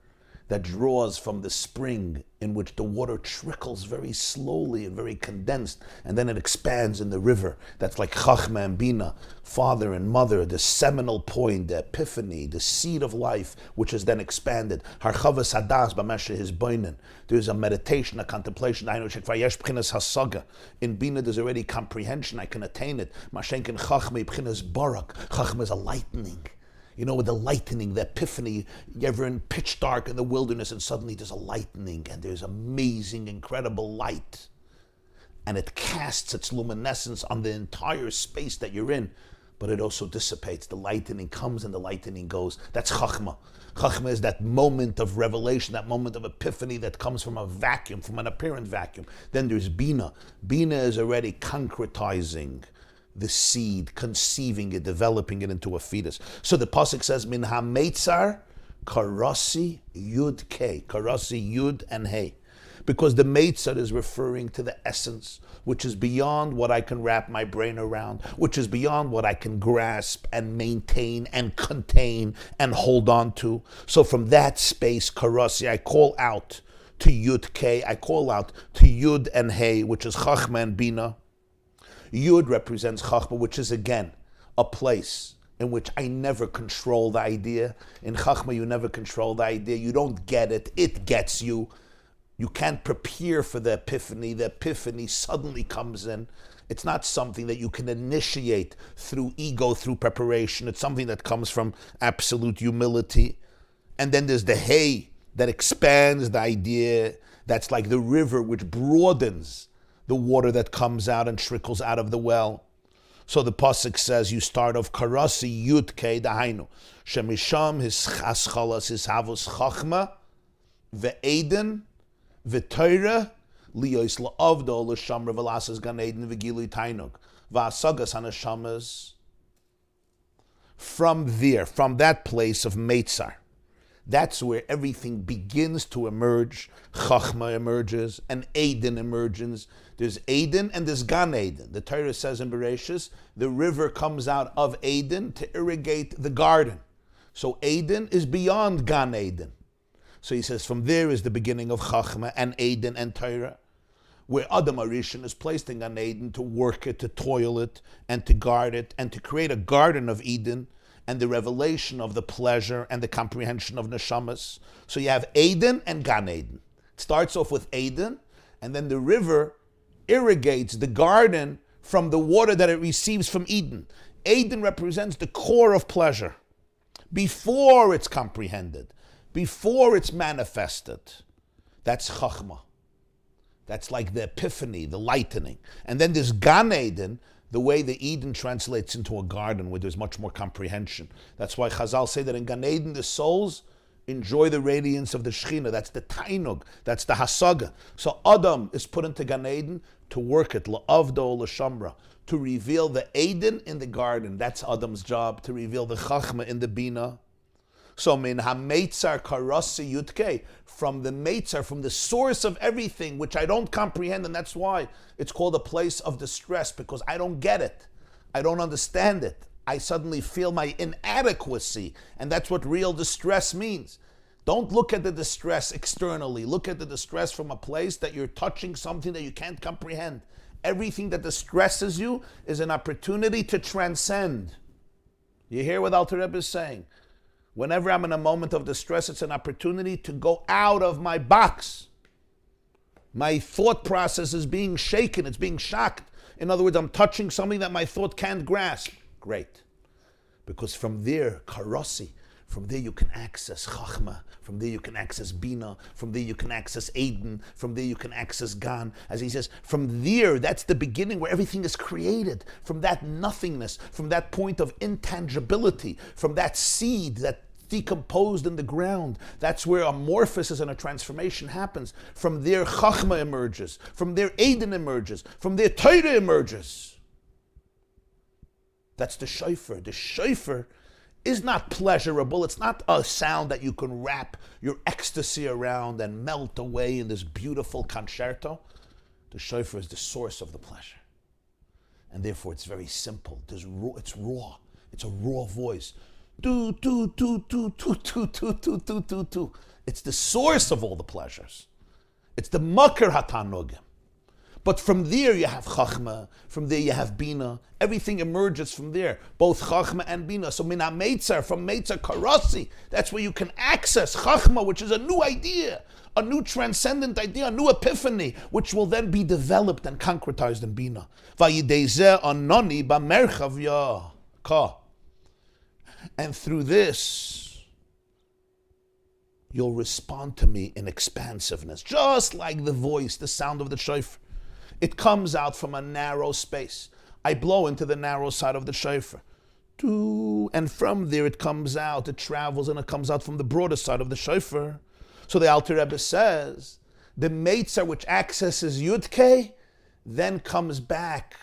that draws from the spring in which the water trickles very slowly and very condensed, and then it expands in the river. That's like Chachma and Bina, father and mother, the seminal point, the epiphany, the seed of life, which is then expanded. Harchavas hadas b'mashe hizboinen. There's a meditation, a contemplation. In Bina there's already comprehension, I can attain it. Mashenkin Chachma b'chinas barak. Chachma is a lightning. You know, with the lightning, the epiphany, you're ever in pitch dark in the wilderness and suddenly there's a lightning and there's amazing, incredible light. And it casts its luminescence on the entire space that you're in. but it also dissipates. The lightning comes and the lightning goes. That's Chachma. Chachma is that moment of revelation, that moment of epiphany that comes from a vacuum, from an apparent vacuum. Then there's Bina. Bina is already concretizing the seed, conceiving it, developing it into a fetus. So the pasuk says, Min ha-meitzar karasi yud ke. Karasi yud and hey. Because the meitzar is referring to the essence, which is beyond what I can wrap my brain around, which is beyond what I can grasp and maintain and contain and hold on to. So from that space, karasi, I call out to Yud K, I call out to Yud and Hey, which is Chachma and Bina. Yud represents Chachma, which is again a place in which I never control the idea. In Chachma, you never control the idea. You don't get it, it gets you. You can't prepare for the epiphany. The epiphany suddenly comes in. It's not something that you can initiate through ego, through preparation. It's something that comes from absolute humility. And then there's the Hey that expands the idea. That's like the river which broadens the water that comes out and trickles out of the well. So the pasuk says you start off karasi yud kei dahainu shemisham his chaschalas his havos chachma ve'eden ve'torah liyos la'avdo l'shamra v'lasas gan eden v'gilui tainug v'asagas hanashamas. From there, from that place of meitzar, that's where everything begins to emerge. Chachma emerges and Eden emerges. There's Eden and there's Gan Eden. The Torah says in Bereshis, the river comes out of Eden to irrigate the garden. So Eden is beyond Gan Eden. So he says from there is the beginning of Chachma and Eden and Torah, where Adam Arishan is placed in Gan Eden to work it, to toil it, and to guard it, and to create a garden of Eden, and the revelation of the pleasure and the comprehension of neshamas. So you have Eden and Gan Eden. It starts off with Eden, and then the river irrigates the garden from the water that it receives from Eden. Eden represents the core of pleasure. Before it's comprehended, before it's manifested, that's Chachma. That's like the epiphany, the lightening. And then there's Gan Eden, the way the Eden translates into a garden where there's much more comprehension. That's why Chazal say that in Gan Eden, the souls enjoy the radiance of the Shechina. That's the Tainug. That's the Hasaga. So Adam is put into Gan Eden to work it, La'avdo, L'shamra, to reveal the Eden in the garden. That's Adam's job, to reveal the Chachma in the Bina. So min ha-meitzar karasi yudke, from the meitzar, from the source of everything, which I don't comprehend, and that's why it's called a place of distress, because I don't get it. I don't understand it. I suddenly feel my inadequacy, and that's what real distress means. Don't look at the distress externally. Look at the distress from a place that you're touching something that you can't comprehend. Everything that distresses you is an opportunity to transcend. You hear what Alter Rebbe is saying? Whenever I'm in a moment of distress, it's an opportunity to go out of my box. My thought process is being shaken, it's being shocked. In other words, I'm touching something that my thought can't grasp. Great. Because from there, karasi, from there you can access Chachma, from there you can access Bina, from there you can access Eden, from there you can access Gan. As he says, from there, that's the beginning where everything is created. From that nothingness, from that point of intangibility, from that seed that decomposed in the ground, that's where a morphosis and a transformation happens. From there, Chachma emerges. From there, Eden emerges. From there, Torah emerges. That's the Shofar. The Shofar is not pleasurable. It's not a sound that you can wrap your ecstasy around and melt away in this beautiful concerto. The Shofar is the source of the pleasure. And therefore it's very simple. It's raw. It's a raw voice. Do, do, do, do, do, do, do, do, do, do, do. It's the source of all the pleasures. It's the makar hatanogim. But from there you have Chachma, from there you have Bina. Everything emerges from there, both Chachma and Bina. So min ha-meitzar, from Meitzar Karasi, that's where you can access Chachma, which is a new idea, a new transcendent idea, a new epiphany, which will then be developed and concretized in Bina. Vayidei zeh anoni b'merchav yaka. And through this, you'll respond to me in expansiveness, just like the voice, the sound of the shofar. It comes out from a narrow space. I blow into the narrow side of the shofar. And from there it comes out, it travels, and it comes out from the broader side of the shofar. So the Alter Rebbe says, the Meitzar which accesses Yud-K, then comes back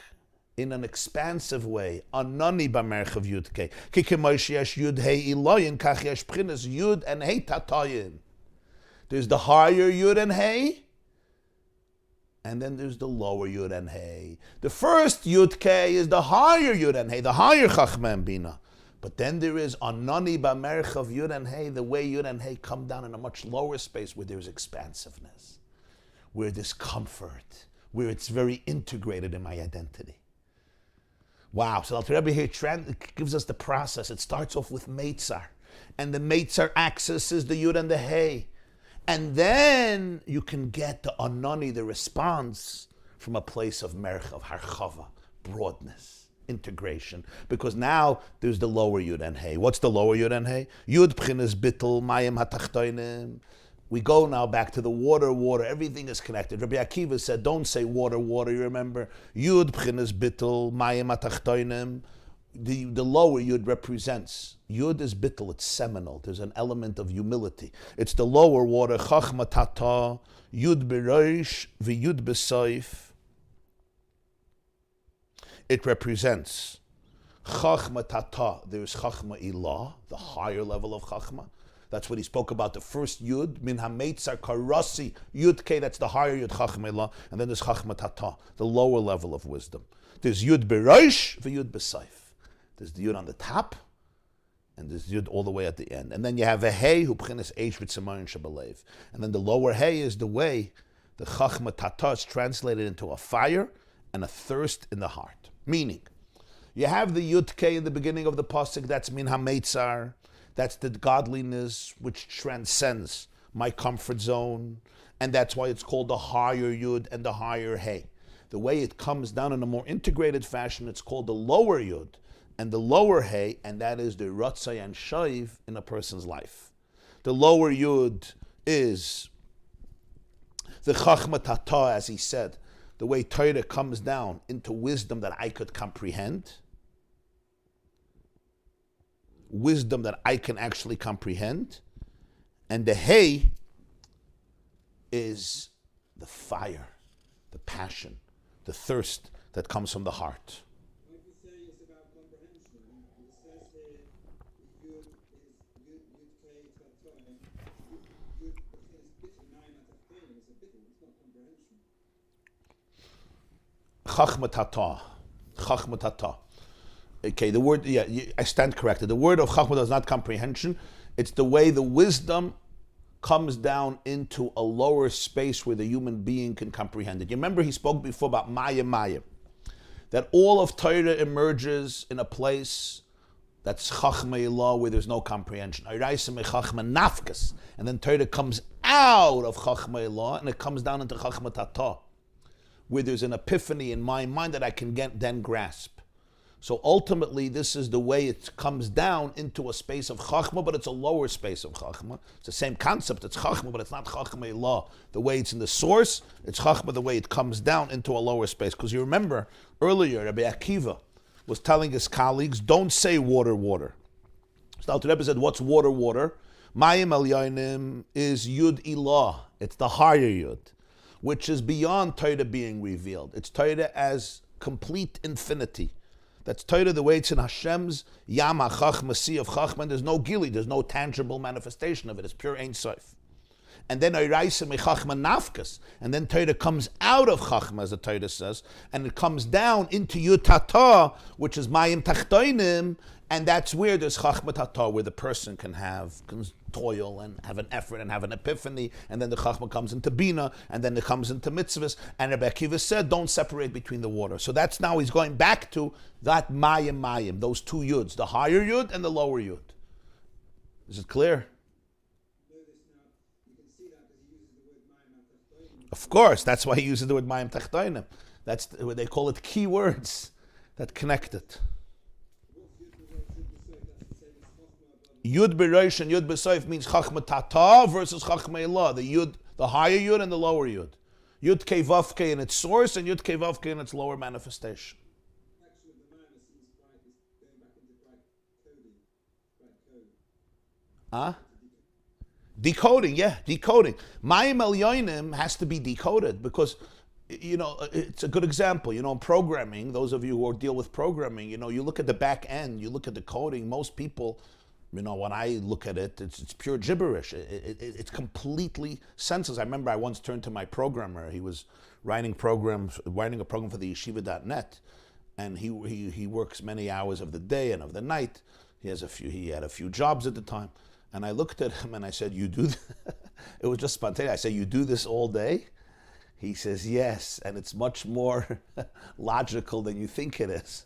in an expansive way. Anani b'merchav Yud-K. Ki kemosh yesh Yud-Hei Iloyin, kach yesh b'chinas Yud and Hei Tatoyin. There's the higher Yud and Hei, and then there's the lower Yud and Hei. The first Yud-K is the higher Yud and Hei, the higher Chachma and Bina. But then there is Anani b'merchav Yud and Hei, the way Yud and Hei come down in a much lower space where there's expansiveness, where there's comfort, where it's very integrated in my identity. Wow, so the Rebbe here gives us the process. It starts off with Meitzar, and the Meitzar accesses the Yud and the Hei. And then you can get the Anani, the response, from a place of Merchav, Harchava, broadness, integration. Because now there's the lower Yud and Hei. What's the lower Yud and Hei? Yud b'chinas bittul, mayim hatachtoinim. We go now back to the water. Everything is connected. Rabbi Akiva said, don't say water. You remember? Yud b'chinas bittul, mayim hatachtoinim. The lower Yud represents. Yud is bittul, it's seminal. There's an element of humility. It's the lower water. Chachma tata, Yud b'roish, v'yud b'soif. It represents Chachma tata. There's Chachma ilah, the higher level of Chachma. That's what he spoke about. The first Yud, min hametzar karasi, Yud K, that's the higher Yud, Chachma ilah. And then there's Chachma tata, the lower level of wisdom. There's Yud b'roish, v'yud b'soif. There's the Yud on the top, and there's Yud all the way at the end. And then you have a Hey, who b'chinas Eish v'tzemayin shabalev. And then the lower Hey is the way the Chachma Tata is translated into a fire and a thirst in the heart. Meaning, you have the Yud K in the beginning of the pasuk, that's Min HaMeitzar, that's the godliness which transcends my comfort zone, and that's why it's called the higher Yud and the higher Hey. The way it comes down in a more integrated fashion, it's called the lower Yud and the lower Hey, and that is the Ratzai and Shaiv in a person's life. The lower Yud is the Chachma Tata, as he said, the way Torah comes down into wisdom that I could comprehend, wisdom that I can actually comprehend, and the Hey is the fire, the passion, the thirst that comes from the heart. Chachma tata. Okay, the word, I stand corrected. The word of chachma is not comprehension. It's the way the wisdom comes down into a lower space where the human being can comprehend it. You remember he spoke before about maya, that all of Torah emerges in a place that's chachma ilah, where there's no comprehension. And then Torah comes out of chachma ilah and it comes down into chachma tata, where there's an epiphany in my mind that I can then grasp. So ultimately, this is the way it comes down into a space of Chachma, but it's a lower space of Chachma. It's the same concept, it's Chachma, but it's not Chachma Ilah. The way it's in the source, it's Chachma the way it comes down into a lower space. Because you remember, earlier, Rabbi Akiva was telling his colleagues, don't say water. So the Alter Rebbe said, what's water? Mayim Elyonim is Yud Ilah. It's the higher Yud, which is beyond Torah being revealed. It's Torah as complete infinity. That's Torah the way it's in Hashem's Yam HaChachma, Sea of Chachma, and there's no gili, there's no tangible manifestation of it. It's pure Ein Sof. And then Oiraisa Mechachma Nafkas, and then Torah comes out of Chachma, as the Torah says, and it comes down into Yud Tata, which is Mayim Tachtoinim, and that's where there's Chachma Tata, where the person can toil and have an effort and have an epiphany, and then the Chachma comes into Bina, and then it comes into mitzvahs, and Rabbi Akiva said, don't separate between the water. So that's now he's going back to that Mayim, those two Yuds, the higher Yud and the lower Yud. Is it clear? Of course, that's why he uses the word Mayim Tachtoinim. That's what they call it, key words that connect it. Yud b'rosh and Yud b'soif means Chachma Tata versus Chachma Ilah. The higher Yud and the lower Yud. Yud Kei Vav Kei in its source and Yud Kei Vav Kei in its lower manifestation. Huh? Decoding, yeah, decoding. Mayim Elyonim has to be decoded because, it's a good example. In programming, those of you who deal with programming, you look at the back end, you look at the coding, most people, when I look at it, it's pure gibberish. It's completely senseless. I remember I once turned to my programmer. He was writing a program for the yeshiva.net, and he works many hours of the day and of the night. He had a few jobs at the time. And I looked at him and I said, "You do?" It was just spontaneous. I said, "You do this all day?" He says, "Yes, and it's much more logical than you think it is."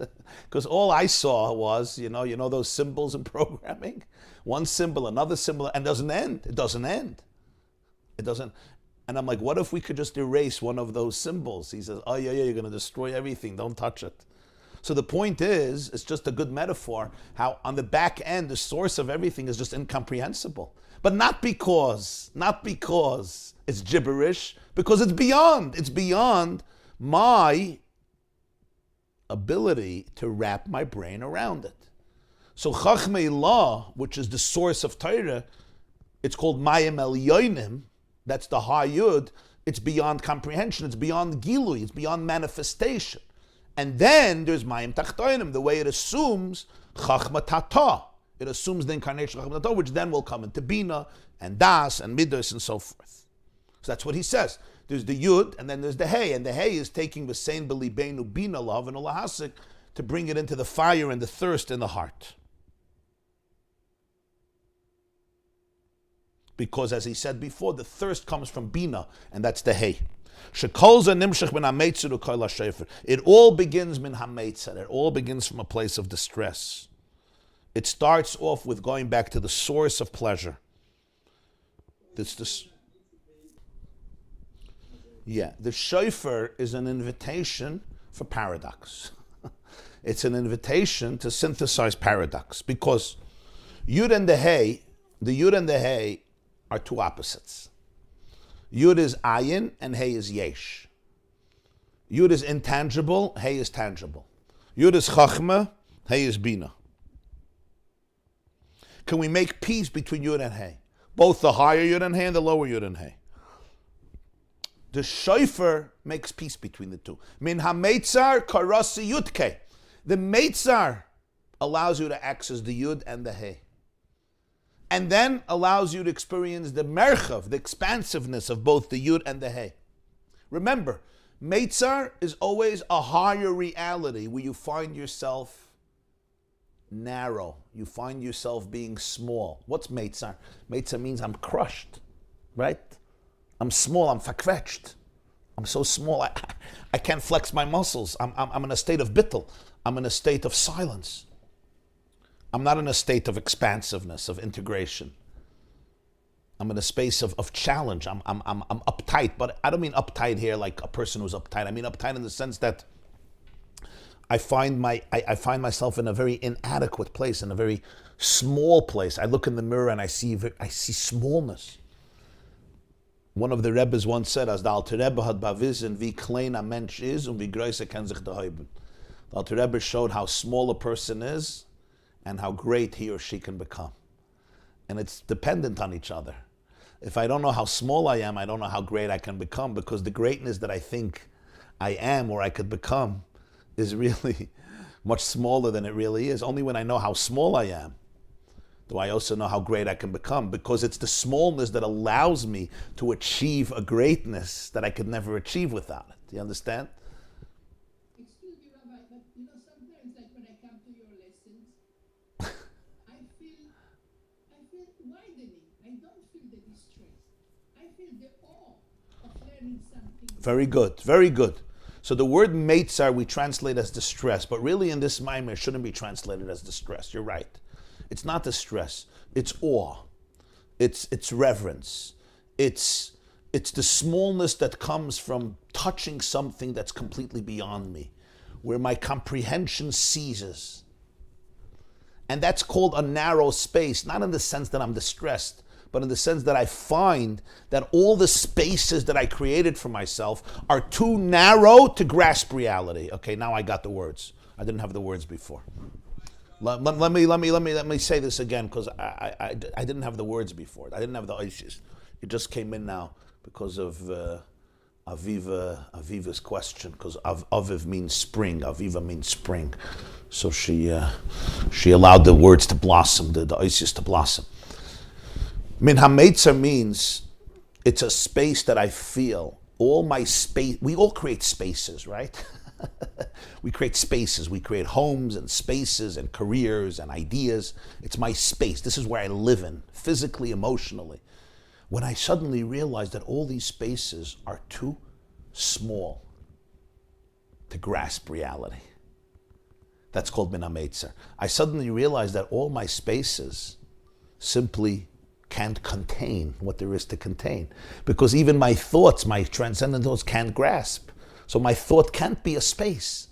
Because all I saw was, those symbols in programming, one symbol, another symbol, and it doesn't end. It doesn't end. It doesn't. And I'm like, what if we could just erase one of those symbols? He says, "Oh yeah, you're going to destroy everything. Don't touch it." So the point is, it's just a good metaphor, how on the back end, the source of everything is just incomprehensible. But not because it's gibberish, because it's beyond my ability to wrap my brain around it. So Chachmei Law, which is the source of Torah, it's called Mayim Elyonim, that's the Ha Yud, it's beyond comprehension, it's beyond Gilui, it's beyond manifestation. And then there's Mayim Tachtonim, the way it assumes Chachma Tata. It assumes the incarnation of Chachma Tata, which then will come into Bina and Das and Midas and so forth. So that's what he says. There's the Yud and then there's the Hey. And the Hey is taking V'sein B'libeinu Bina Lav and Ulahasik to bring it into the fire and the thirst in the heart. Because as he said before, the thirst comes from Bina, and that's the Hey. It all begins min hameitzer. It all begins from a place of distress. It starts off with going back to the source of pleasure. The shofar is an invitation for paradox. It's an invitation to synthesize paradox because the Yud and the Hey are two opposites. Yud is ayin and Hey is yesh. Yud is intangible, Hey is tangible. Yud is chachma, Hey is bina. Can we make peace between Yud and Hey? Both the higher Yud and Hey and the lower Yud and Hey. The shofar makes peace between the two. Min ha-meitzar karasi yudke. The meitzar allows you to access the Yud and the Hey. And then allows you to experience the merchav, the expansiveness of both the Yud and the Hey. Remember, Meitzar is always a higher reality where you find yourself narrow. You find yourself being small. What's Meitzar? Meitzar means I'm crushed, right? I'm small, I'm fakvetched. I'm so small, I can't flex my muscles. I'm in a state of bittul. I'm in a state of silence. I'm not in a state of expansiveness, of integration. I'm in a space of challenge. I'm uptight, but I don't mean uptight here like a person who's uptight. I mean uptight in the sense that I find myself in a very inadequate place, in a very small place. I look in the mirror and I see smallness. One of the Rebbes once said, "As the Alter Rebbe had bewiesen, wie klein a Mensch is und wie groß kann sich der Heuben." The Alter Rebbe showed how small a person is and how great he or she can become. And it's dependent on each other. If I don't know how small I am, I don't know how great I can become, because the greatness that I think I am or I could become is really much smaller than it really is. Only when I know how small I am do I also know how great I can become, because it's the smallness that allows me to achieve a greatness that I could never achieve without it. Do you understand? Excuse me, Rabbi, but sometimes like when I come to your lessons, I feel widening. I don't feel the distress. I feel the awe of learning something. Very good, very good. So the word meitzar we translate as distress, but really in this maimer it shouldn't be translated as distress. You're right. It's not distress. It's awe. It's reverence. It's the smallness that comes from touching something that's completely beyond me, where my comprehension ceases. And that's called a narrow space, not in the sense that I'm distressed, but in the sense that I find that all the spaces that I created for myself are too narrow to grasp reality. Okay, now I got the words. I didn't have the words before. Let me say this again, because I didn't have the words before. I didn't have the issues. It just came in now because of Aviva's question, because Aviv means spring. Aviva means spring. So she allowed the words to blossom, the issues to blossom. Min hametzer means it's a space that I feel. All my space, we all create spaces, right? We create spaces. We create homes and spaces and careers and ideas. It's my space. This is where I live in, physically, emotionally. When I suddenly realized that all these spaces are too small to grasp reality. That's called min hametzer. I suddenly realized that all my spaces simply can't contain what there is to contain. Because even my thoughts, my transcendent thoughts, can't grasp. So my thought can't be a space.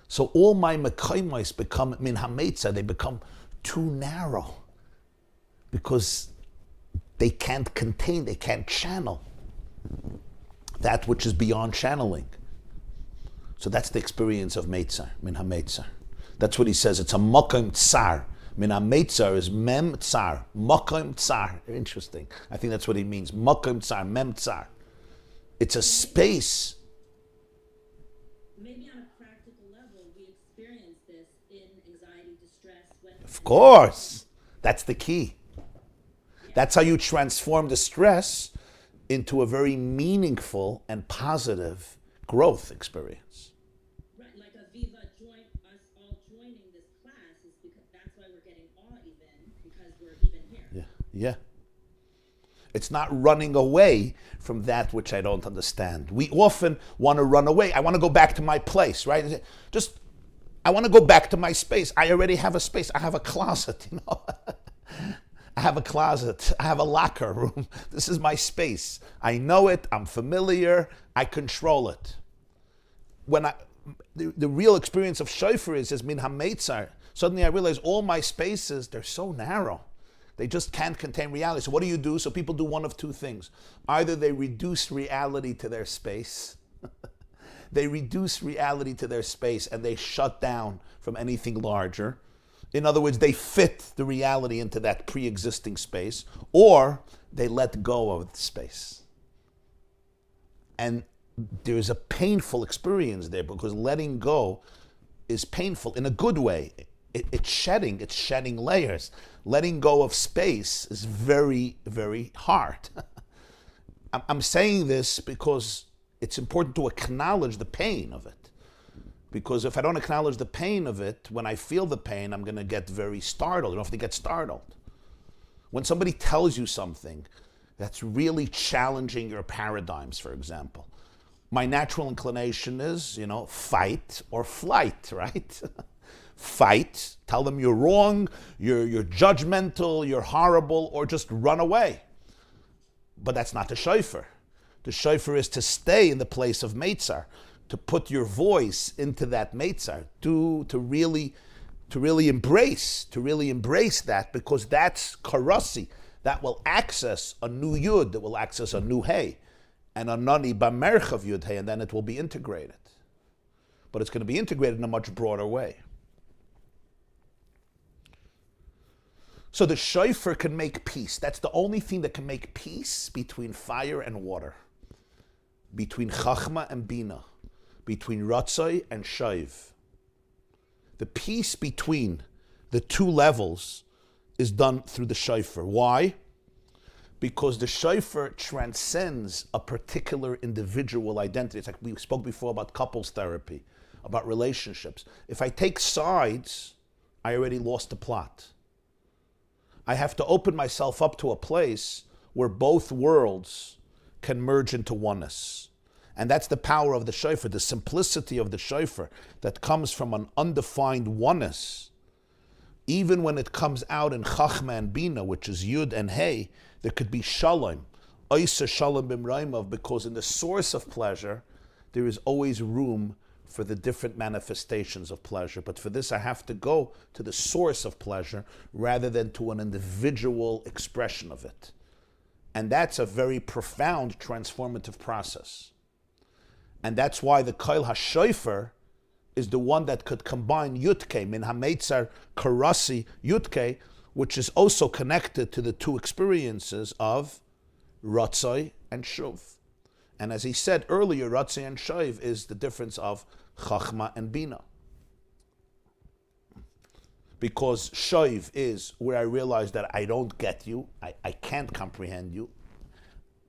So all my mekayimos become min hametzer, they become too narrow. Because they can't contain, they can't channel that which is beyond channeling. So that's the experience of metzer, min hametzer. That's what he says, it's a makayim tsar. Min hametzer is mem tsar, makayim tsar. Interesting. I think that's what he means. Makayim tsar, mem tsar. It's a space. Maybe on a practical level, we experience this in anxiety, distress. Of course. That's the key. That's how you transform the stress into a very meaningful and positive growth experience. Right, like Aviva us all joining this class is because that's why we're getting awe even, because we're even here. Yeah. It's not running away from that which I don't understand. We often want to run away. I want to go back to my place, right? I want to go back to my space. I already have a space. I have a closet, I have a closet. I have a locker room. This is my space. I know it. I'm familiar. I control it. The real experience of Shofar is min hametzer. Suddenly I realize all my spaces, they're so narrow. They just can't contain reality. So what do? So people do one of two things. Either they reduce reality to their space. They reduce reality to their space and they shut down from anything larger. In other words, they fit the reality into that pre-existing space, or they let go of the space. And there's a painful experience there because letting go is painful in a good way. It's shedding layers. Letting go of space is very, very hard. I'm saying this because it's important to acknowledge the pain of it. Because if I don't acknowledge the pain of it, when I feel the pain, I'm going to get very startled. You don't have to get startled. When somebody tells you something that's really challenging your paradigms, for example, my natural inclination is, fight or flight, right? Fight, tell them you're wrong, you're judgmental, you're horrible, or just run away. But that's not the shofar. The shofar is to stay in the place of metzar, to put your voice into that metzar, to really embrace that, because that's karasi, that will access a new yud, that will access a new hey, and a nani bamerchav yud hey, and then it will be integrated. But it's going to be integrated in a much broader way. So the shofar can make peace. That's the only thing that can make peace between fire and water, between chachma and bina, between ratzai and shaiv. The peace between the two levels is done through the shofar. Why? Because the shofar transcends a particular individual identity. It's like we spoke before about couples therapy, about relationships. If I take sides, I already lost the plot. I have to open myself up to a place where both worlds can merge into oneness. And that's the power of the shofar, the simplicity of the shofar that comes from an undefined oneness. Even when it comes out in chachma and bina, which is yud and hey, there could be shalom, oisa shalom b'mraimav, because in the source of pleasure, there is always room for the different manifestations of pleasure. But for this, I have to go to the source of pleasure rather than to an individual expression of it. And that's a very profound transformative process. And that's why the Kol HaShofar is the one that could combine Yutke, min hametzar karasi Yutke, which is also connected to the two experiences of Ratzai and Shuv. And as he said earlier, Ratzai and Shuv is the difference of Chachma and Bina. Because Shuv is where I realize that I don't get you, I can't comprehend you,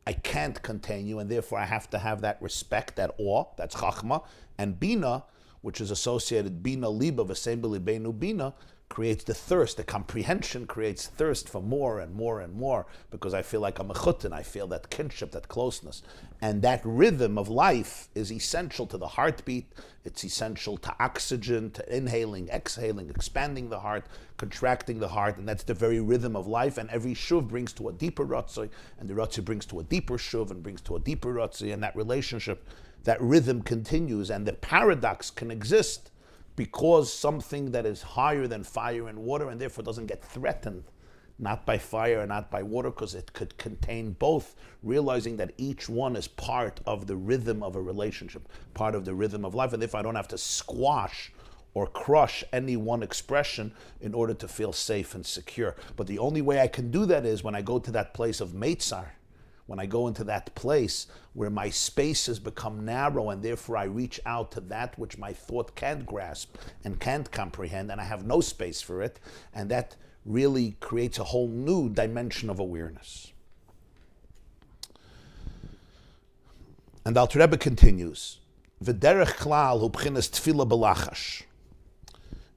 I can't contain you, and therefore I have to have that respect, that awe, that's Chachma. And Bina, which is associated, Bina Liba, V'seim b'libeinu Bina, creates the thirst, the comprehension creates thirst for more and more and more, because I feel like I'm a chutin, I feel that kinship, that closeness. And that rhythm of life is essential to the heartbeat, it's essential to oxygen, to inhaling, exhaling, expanding the heart, contracting the heart, and that's the very rhythm of life. And every shuv brings to a deeper ratzoi, and the ratzoi brings to a deeper shuv, and brings to a deeper ratzoi, and that relationship, that rhythm continues, and the paradox can exist because something that is higher than fire and water and therefore doesn't get threatened, not by fire and not by water, because it could contain both, realizing that each one is part of the rhythm of a relationship, part of the rhythm of life, and therefore I don't have to squash or crush any one expression in order to feel safe and secure. But the only way I can do that is when I go to that place of Meitzar, when I go into that place where my spaces become narrow and therefore I reach out to that which my thought can't grasp and can't comprehend, and I have no space for it, and that really creates a whole new dimension of awareness. And Alter Rebbe continues, V'derech klal hu b'chinas tefillah b'lachash.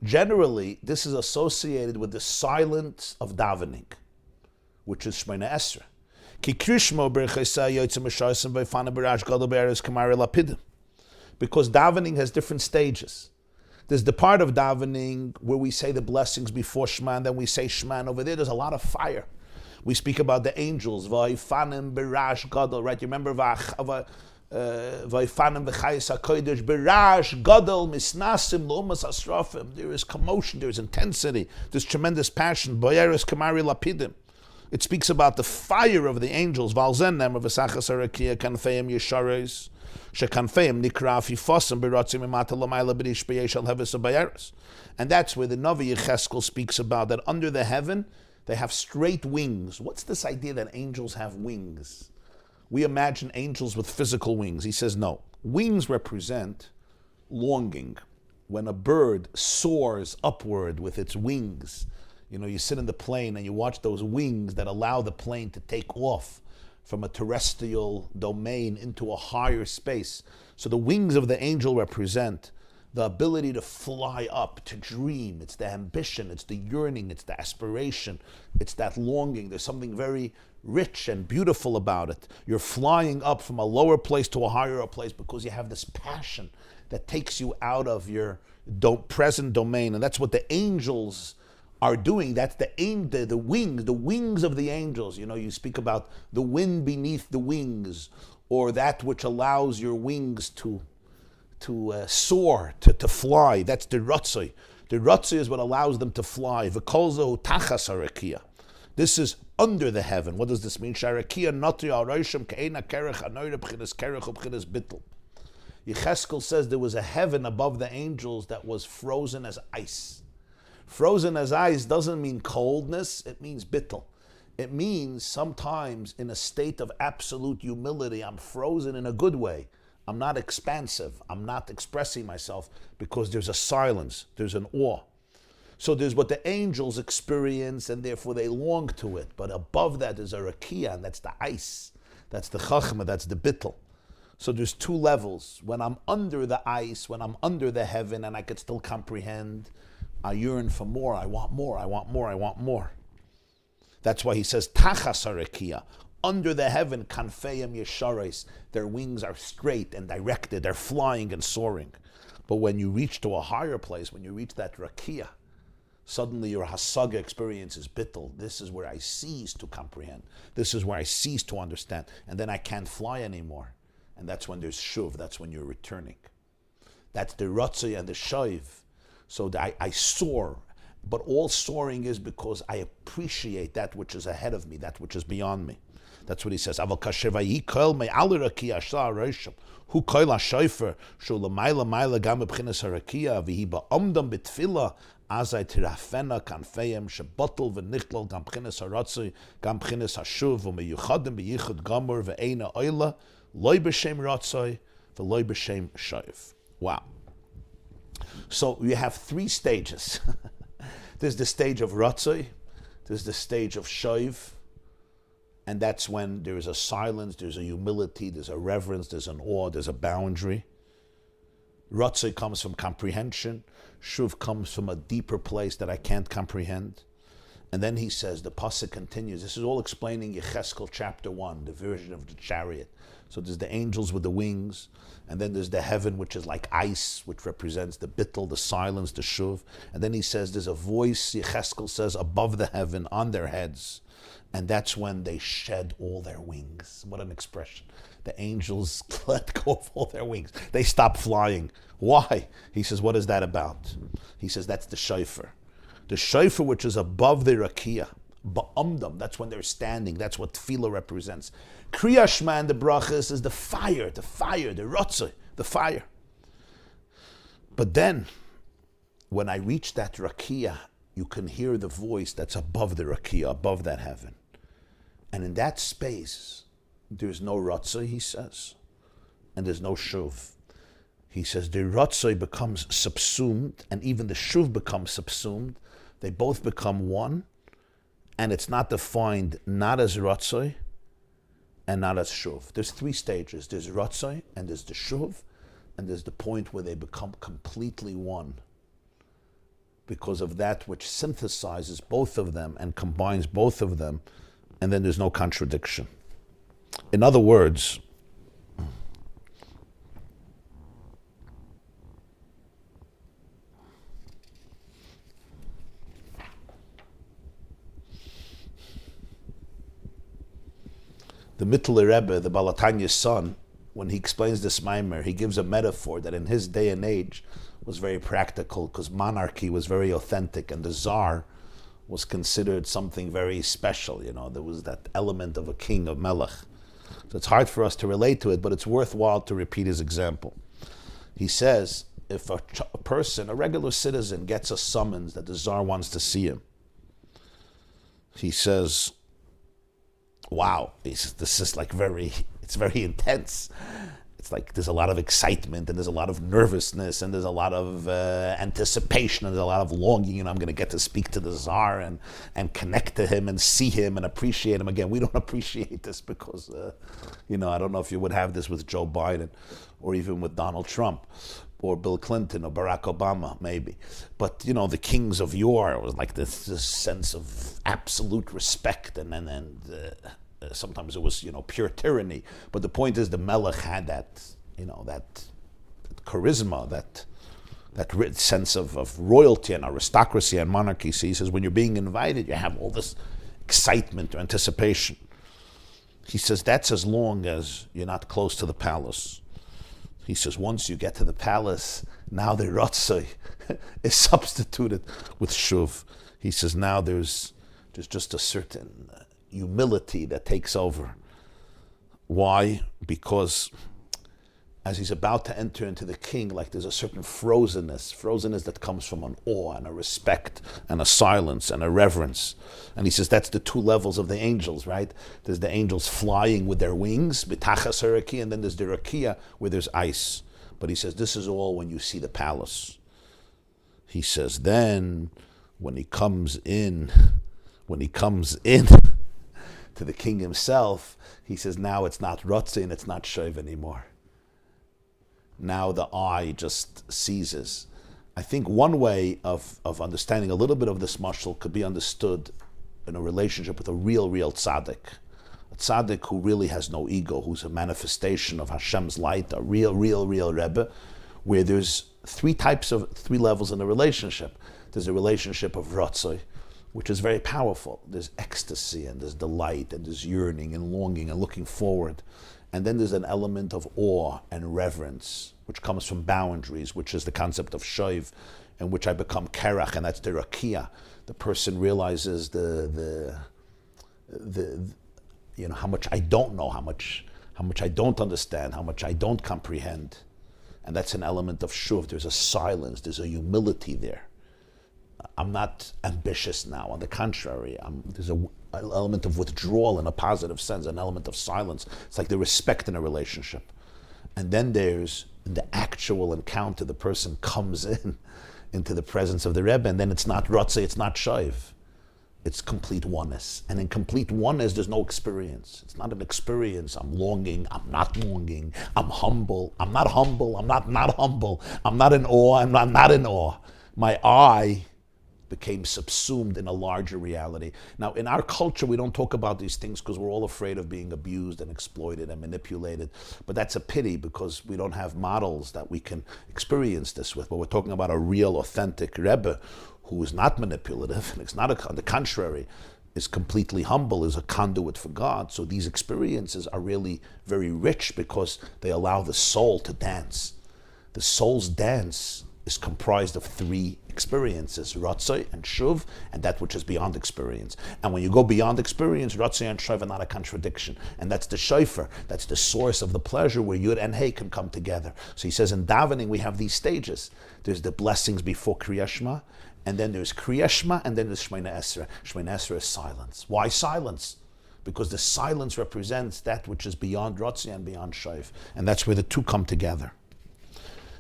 Generally, this is associated with the silence of davening, which is Shemona Esrei. Because davening has different stages. There's the part of davening where we say the blessings before Shema, and then we say Shema, and over there's a lot of fire. We speak about the angels, Vayfanim berash gadol, right? You remember Vayfanim v'chayis hakodesh berash gadol misnasim lomas asrafim. There is commotion, there is intensity, there's tremendous passion. Boyeres kamari lapidim. It speaks about the fire of the angels. Valzenem of Esachas Arakia Kanfeim Yeshares Shekanfeim Nikra Fifosim Beratzim Imata Lamayla B'Rish B'Yeshal Heves Abayeres. And that's where the Navi Yecheskel speaks about that under the heaven they have straight wings. What's this idea that angels have wings? We imagine angels with physical wings. He says no. Wings represent longing. When a bird soars upward with its wings, you know, you sit in the plane and you watch those wings that allow the plane to take off from a terrestrial domain into a higher space. So the wings of the angel represent the ability to fly up, to dream. It's the ambition, it's the yearning, it's the aspiration, it's that longing. There's something very rich and beautiful about it. You're flying up from a lower place to a higher place because you have this passion that takes you out of your present domain. And that's what the angels are doing. That's the wings of the angels. You know, you speak about the wind beneath the wings, or that which allows your wings to soar, to fly. That's the ratzai. The ratzai is what allows them to fly. V'kolzo tachas harakia. This is under the heaven. What does this mean? Sharakia notri al roshim ke'ena kerech anoyre b'chinas kerech u'b'chinas bittul. Yecheskel says there was a heaven above the angels that was frozen as ice. Frozen as ice doesn't mean coldness, it means bittul. It means sometimes in a state of absolute humility, I'm frozen in a good way. I'm not expansive, I'm not expressing myself because there's a silence, there's an awe. So there's what the angels experience and therefore they long to it. But above that is a rakia, and that's the ice, that's the chachma, that's the bittul. So there's two levels. When I'm under the ice, when I'm under the heaven and I can still comprehend, I yearn for more, I want more, I want more, I want more. That's why he says, Tachas harakia, under the heaven, kanfeim yeshares, their wings are straight and directed, they're flying and soaring. But when you reach to a higher place, when you reach that rakia, suddenly your hasaga experience is bittul. This is where I cease to comprehend. This is where I cease to understand. And then I can't fly anymore. And that's when there's shuv, that's when you're returning. That's the ratzai and the shaiv. So I soar, But all soaring is because I appreciate that which is ahead of me, that which is beyond me. That's what he says. Aval kasher vayikol me'al rakia ashar rosham. Hu koil ha-shofar shu l'mayla mayla gam b'chinas harakia v'hi ba'omdam b'tfila azay tirafena kanfeim shebotol v'nichlol gam b'chinas haratzui gam b'chinas hashuv v'meyuchadim b'yichud gamur v'eina oila loy b'shem ratzui v'loy b'shem shoiv. Wow. So you have three stages. There's the stage of ratzui, there's the stage of shoiv, and that's when there is a silence, there's a humility, there's a reverence, there's an awe, there's a boundary. Ratzui comes from comprehension. Shuv comes from a deeper place that I can't comprehend. And then he says, the pasuk continues. This is all explaining Yecheskel chapter 1, the version of the chariot. So there's the angels with the wings, and then there's the heaven, which is like ice, which represents the bittul, the silence, the shuv. And then he says, there's a voice, Yecheskel says, above the heaven, on their heads. And that's when they shed all their wings. What an expression. The angels let go of all their wings. They stop flying. Why? He says, what is that about? He says, that's the shofar. The shofar, which is above the rakia, ba'amdam, that's when they're standing. That's what tefillah represents. Kriya Shema and the brachas is the fire, the ratzah, the fire. But then, when I reach that rakia, you can hear the voice that's above the rakia, above that heaven. And in that space, there's no ratzah, he says, and there's no shuv. He says the ratzah becomes subsumed, and even the shuv becomes subsumed. They both become one, and it's not defined not as ratzah and not as shuv. There's three stages. There's ratzah, and there's the shuv, and there's the point where they become completely one, because of that which synthesizes both of them and combines both of them, and then there's no contradiction. In other words, the Mittler Rebbe, the Balatanya's son, when he explains this Maimer, he gives a metaphor that in his day and age was very practical, because monarchy was very authentic, and the Tsar was considered something very special. You know, there was that element of a king, of melech. So it's hard for us to relate to it, but it's worthwhile to repeat his example. He says, if a person, a regular citizen, gets a summons that the Tsar wants to see him, he says, wow, this is like it's very intense. It's like there's a lot of excitement, and there's a lot of nervousness, and there's a lot of anticipation, and there's a lot of longing, and I'm going to get to speak to the Tsar and connect to him and see him and appreciate him again. We don't appreciate this because, I don't know if you would have this with Joe Biden or even with Donald Trump or Bill Clinton or Barack Obama, maybe. But, the kings of yore was like this sense of absolute respect, and sometimes it was, pure tyranny. But the point is, the Melech had that, that charisma, that sense of royalty and aristocracy and monarchy. So he says, when you're being invited, you have all this excitement or anticipation. He says, that's as long as you're not close to the palace. He says, once you get to the palace, now the ratzah is substituted with shuv. He says, now there's just a certain humility that takes over. Why? Because as he's about to enter into the king, like there's a certain frozenness that comes from an awe and a respect and a silence and a reverence. And he says that's the two levels of the angels, right? There's the angels flying with their wings, bitachas harakia, and then there's the rakia where there's ice. But he says this is all when you see the palace. He says then when he comes in to the king himself, he says now it's not ratzah and it's not shoiv anymore. Now the eye just seizes. I think one way of understanding a little bit of this mashal could be understood in a relationship with a real tzaddik. A tzaddik who really has no ego, who's a manifestation of Hashem's light, a real Rebbe, where there's three levels in the relationship. There's a relationship of ratzah, which is very powerful. There's ecstasy and there's delight and there's yearning and longing and looking forward. And then there's an element of awe and reverence, which comes from boundaries, which is the concept of shoiv, in which I become kerach, and that's the rakia. The person realizes the how much I don't know, how much I don't understand, how much I don't comprehend. And that's an element of shuv. There's a silence, there's a humility there. I'm not ambitious now. On the contrary, there's an element of withdrawal in a positive sense, an element of silence. It's like the respect in a relationship. And then there's the actual encounter. The person comes into the presence of the Rebbe, and then it's not rotze, it's not shayv. It's complete oneness. And in complete oneness, there's no experience. It's not an experience. I'm longing, I'm not longing. I'm humble, I'm not humble. I'm not humble. I'm not in awe, I'm not in awe. My I became subsumed in a larger reality. Now, in our culture, we don't talk about these things because we're all afraid of being abused and exploited and manipulated. But that's a pity because we don't have models that we can experience this with. But we're talking about a real, authentic Rebbe who is not manipulative, and it's not on the contrary, is completely humble, is a conduit for God. So these experiences are really very rich because they allow the soul to dance. The soul's dance is comprised of three experiences, Ratzai and Shuv, and that which is beyond experience. And when you go beyond experience, Ratzai and Shuv are not a contradiction. And that's the Shofar, that's the source of the pleasure where Yud and Hey can come together. So he says in davening we have these stages. There's the blessings before Kriya Shema, and then there's Kriya Shema, and then there's Shemona Esrei. Shemona Esrei is silence. Why silence? Because the silence represents that which is beyond Ratzai and beyond Shuv. And that's where the two come together.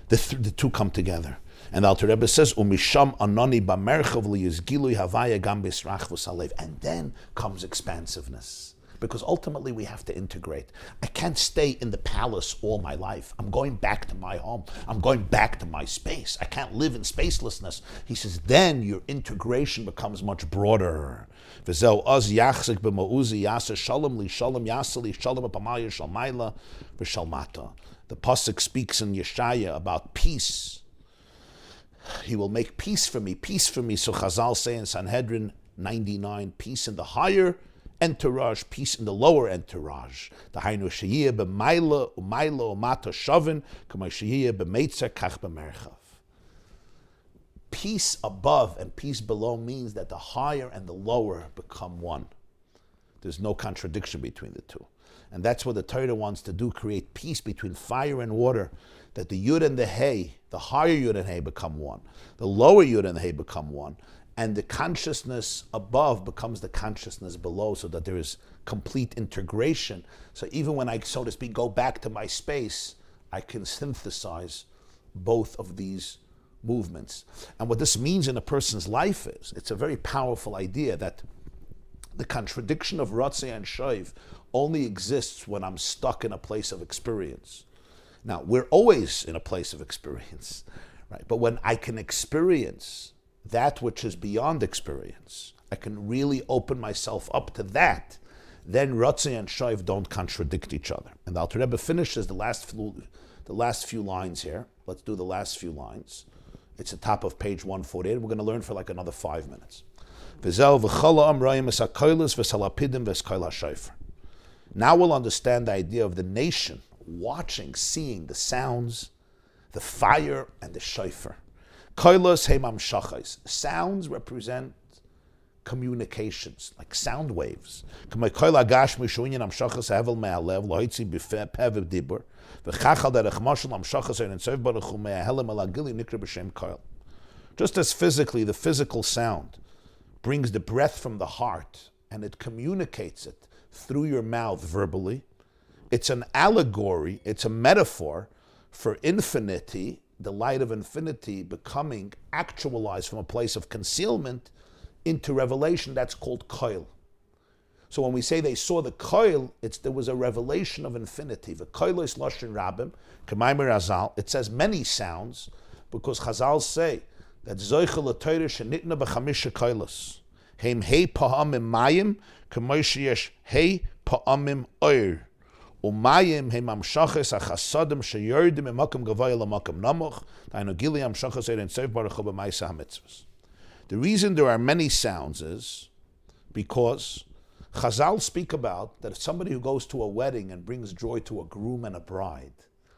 The two come together. And the Alter Rebbe says, "Umisham anoni b'merchav liyizgilui havaya gam b'srachvus halev." And then comes expansiveness, because ultimately we have to integrate. I can't stay in the palace all my life. I'm going back to my home. I'm going back to my space. I can't live in spacelessness. He says, then your integration becomes much broader. V'zeu oz yachzik b'ma'uzi yasa shalom li shalom yasa li shalom b'pamaya shalmayla v'shalmata. The pasuk speaks in Yeshaya about peace. He will make peace for me, peace for me. So Chazal say in Sanhedrin 99, peace in the higher entourage, peace in the lower entourage. The Hainu Sheyiyeh b'mayla umayla umata shavin k'may Sheyiyeh b'meitzer kach b'merchav. Peace above and peace below means that the higher and the lower become one. There's no contradiction between the two. And that's what the Torah wants to do, create peace between fire and water, that the Yud and the Hey, the higher Yud and Hey become one, the lower Yud and Hey become one, and the consciousness above becomes the consciousness below, so that there is complete integration. So even when I, so to speak, go back to my space, I can synthesize both of these movements. And what this means in a person's life is, it's a very powerful idea that the contradiction of Ratzai and Shoiv only exists when I'm stuck in a place of experience. Now, we're always in a place of experience, right? But when I can experience that which is beyond experience, I can really open myself up to that, then Ratzai and Shoiv don't contradict each other. And the Alter Rebbe finishes the last few lines here. Let's do the last few lines. It's the top of page 148. We're going to learn for like another 5 minutes. Now we'll understand the idea of the nation watching, seeing the sounds, the fire, and the shofar. Sounds represent communications, like sound waves. Just as physically, the physical sound brings the breath from the heart and it communicates it through your mouth verbally. It's an allegory, it's a metaphor for infinity, the light of infinity becoming actualized from a place of concealment into revelation. That's called koil. So when we say they saw the koil, there was a revelation of infinity. The koil is lashon rabim, k'maimer Hazal. It says many sounds because Chazal say that zoichel l'Torah shenitna b'chamisha koilos. Heim hei pa'amim mayim, k'moish yesh hei pa'amim oir. Umayim heim amshachas achasadim sheyordim emakom gavaya l'makom namoch. Dainu gili amshachas erin seif baruch hu b'maisa hamitzvos. The reason there are many sounds is because Chazal speak about that if somebody who goes to a wedding and brings joy to a groom and a bride,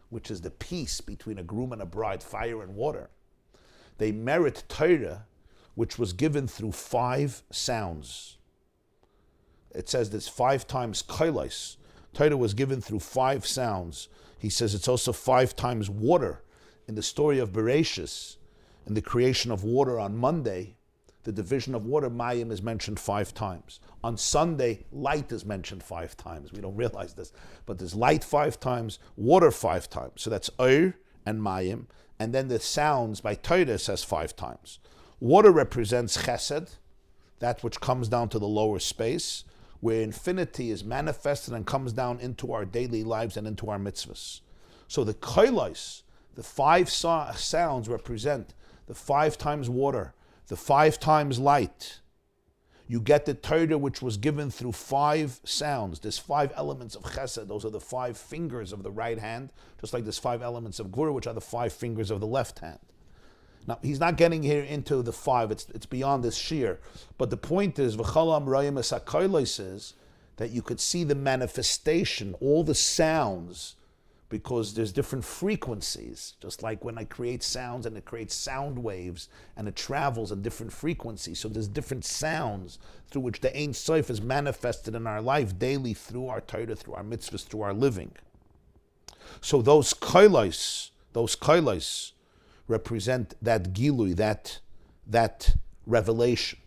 which is the peace between a groom and a bride, fire and water, they merit Torah, which was given through 5 sounds. It says this 5 times kailos. Torah was given through 5 sounds. He says it's also 5 times water. In the story of Bereshis, in the creation of water on Monday, the division of water, Mayim, is mentioned 5 times. On Sunday, light is mentioned 5 times. We don't realize this. But there's light 5 times, water 5 times. So that's Oir and Mayim. And then the sounds by Torah says 5 times. Water represents Chesed, that which comes down to the lower space, where infinity is manifested and comes down into our daily lives and into our mitzvahs. So the Kailos, the 5 sounds represent the 5 times water, the 5 times light. You get the Torah which was given through 5 sounds. There's 5 elements of Chesed. Those are the 5 fingers of the right hand, just like there's 5 elements of Gvura, which are the 5 fingers of the left hand. Now, he's not getting here into the 5. It's beyond this sheer. But the point is, V'chalam Rayim Esakailos is that you could see the manifestation, all the sounds, because there's different frequencies. Just like when I create sounds and it creates sound waves and it travels at different frequencies. So there's different sounds through which the Ein Sof is manifested in our life daily through our Torah, through our mitzvahs, through our living. So those kailos represent that gilui, that revelation.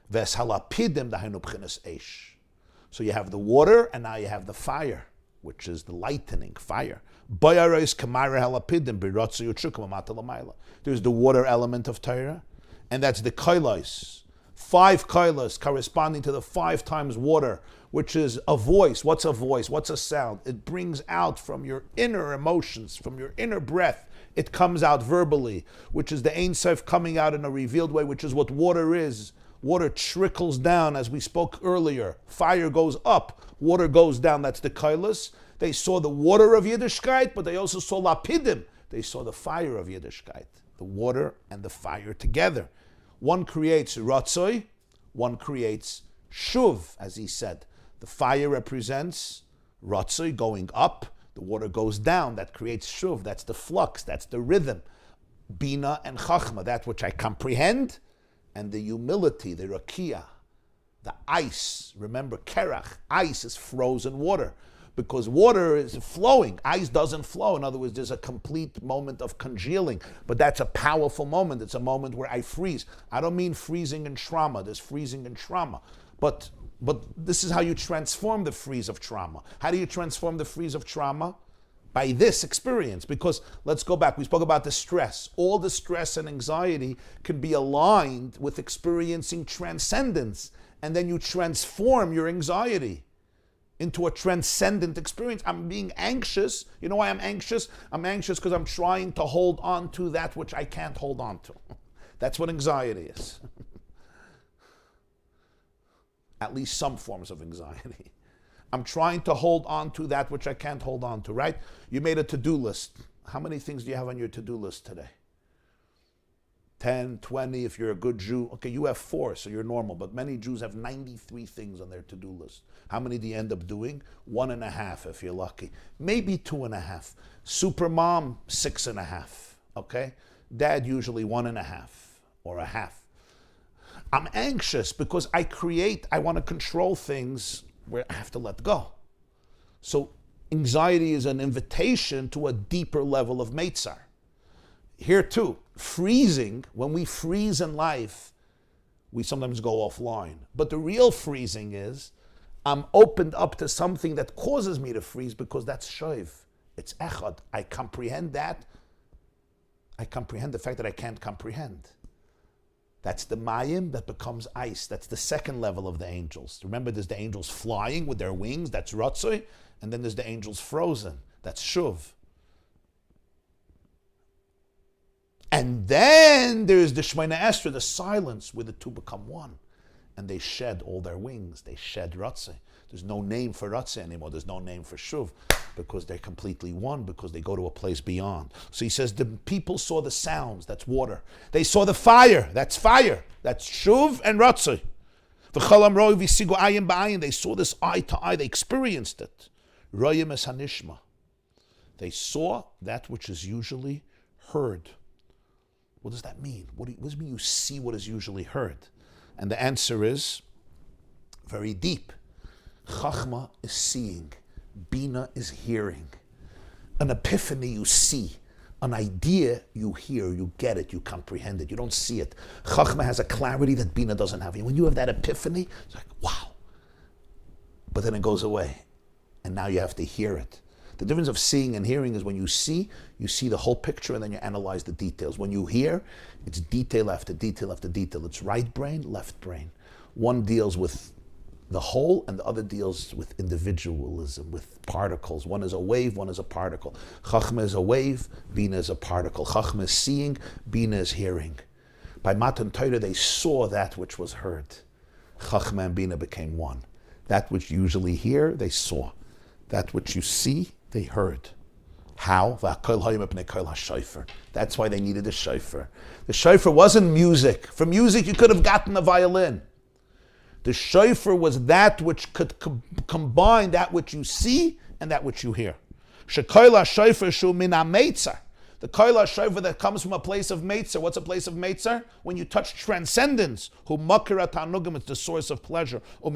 Ves halapidim dahainu b'chinas eish. So you have the water and now you have the fire, which is the lightning, fire. There's the water element of Torah, and that's the kailos. 5 kailos corresponding to the 5 times water, which is a voice. What's a voice? What's a sound? It brings out from your inner emotions, from your inner breath. It comes out verbally, which is the Ein Sof coming out in a revealed way, which is what water is. Water trickles down, as we spoke earlier. Fire goes up, water goes down. That's the kailos. They saw the water of Yiddishkeit, but they also saw lapidim. They saw the fire of Yiddishkeit, the water and the fire together. One creates ratzoi, one creates shuv, as he said. The fire represents ratzoi, going up. The water goes down. That creates shuv. That's the flux. That's the rhythm. Bina and chachma, that which I comprehend, and the humility, the rakia, the ice. Remember, kerach, ice is frozen water. Because water is flowing. Ice doesn't flow. In other words, there's a complete moment of congealing. But that's a powerful moment. It's a moment where I freeze. I don't mean freezing in trauma. There's freezing in trauma. But this is how you transform the freeze of trauma. How do you transform the freeze of trauma? By this experience. Because let's go back. We spoke about the stress. All the stress and anxiety can be aligned with experiencing transcendence. And then you transform your anxiety into a transcendent experience. I'm being anxious. You know why I'm anxious? I'm anxious because I'm trying to hold on to that which I can't hold on to. That's what anxiety is. At least some forms of anxiety. I'm trying to hold on to that which I can't hold on to, right? You made a to-do list. How many things do you have on your to-do list today? 10, 20, if you're a good Jew. Okay, you have 4, so you're normal, but many Jews have 93 things on their to-do list. How many do you end up doing? 1.5 if you're lucky. Maybe 2.5. Super mom, 6.5, okay? Dad usually 1.5 or a half. I'm anxious because I want to control things where I have to let go. So anxiety is an invitation to a deeper level of meitzar. Here too, freezing, when we freeze in life, we sometimes go offline. But the real freezing is, I'm opened up to something that causes me to freeze because that's shoiv. It's echad. I comprehend that. I comprehend the fact that I can't comprehend. That's the mayim that becomes ice. That's the second level of the angels. Remember, there's the angels flying with their wings. That's ratzoi. And then there's the angels frozen. That's shuv. And then there's the Shemona Esrei, the silence, where the two become one. And they shed all their wings. They shed ratzei. There's no name for Ratzah anymore. There's no name for Shuv because they're completely one, because they go to a place beyond. So he says the people saw the sounds, that's water. They saw the fire, that's fire. That's Shuv and Ratzah. They saw this eye to eye, they experienced it. Royim es hanishma. They saw that which is usually heard. What does that mean? What does it mean you see what is usually heard? And the answer is very deep. Chachma is seeing. Bina is hearing. An epiphany you see. An idea you hear, you get it, you comprehend it. You don't see it. Chachma has a clarity that Bina doesn't have. And when you have that epiphany, it's like, wow. But then it goes away. And now you have to hear it. The difference of seeing and hearing is when you see the whole picture and then you analyze the details. When you hear, it's detail after detail after detail. It's right brain, left brain. One deals with the whole and the other deals with individualism, with particles. One is a wave, one is a particle. Chachma is a wave, Bina is a particle. Chachma is seeing, Bina is hearing. By Matan Torah, they saw that which was heard. Chachma and Bina became one. That which you usually hear, they saw. That which you see, they heard. How? That's why they needed a shofar. The shofar wasn't music. For music, you could have gotten a violin. The shofar was that which could combine that which you see and that which you hear. The koila shofar that comes from a place of meitzer. What's a place of meitzer? When you touch transcendence. It's the source of pleasure. And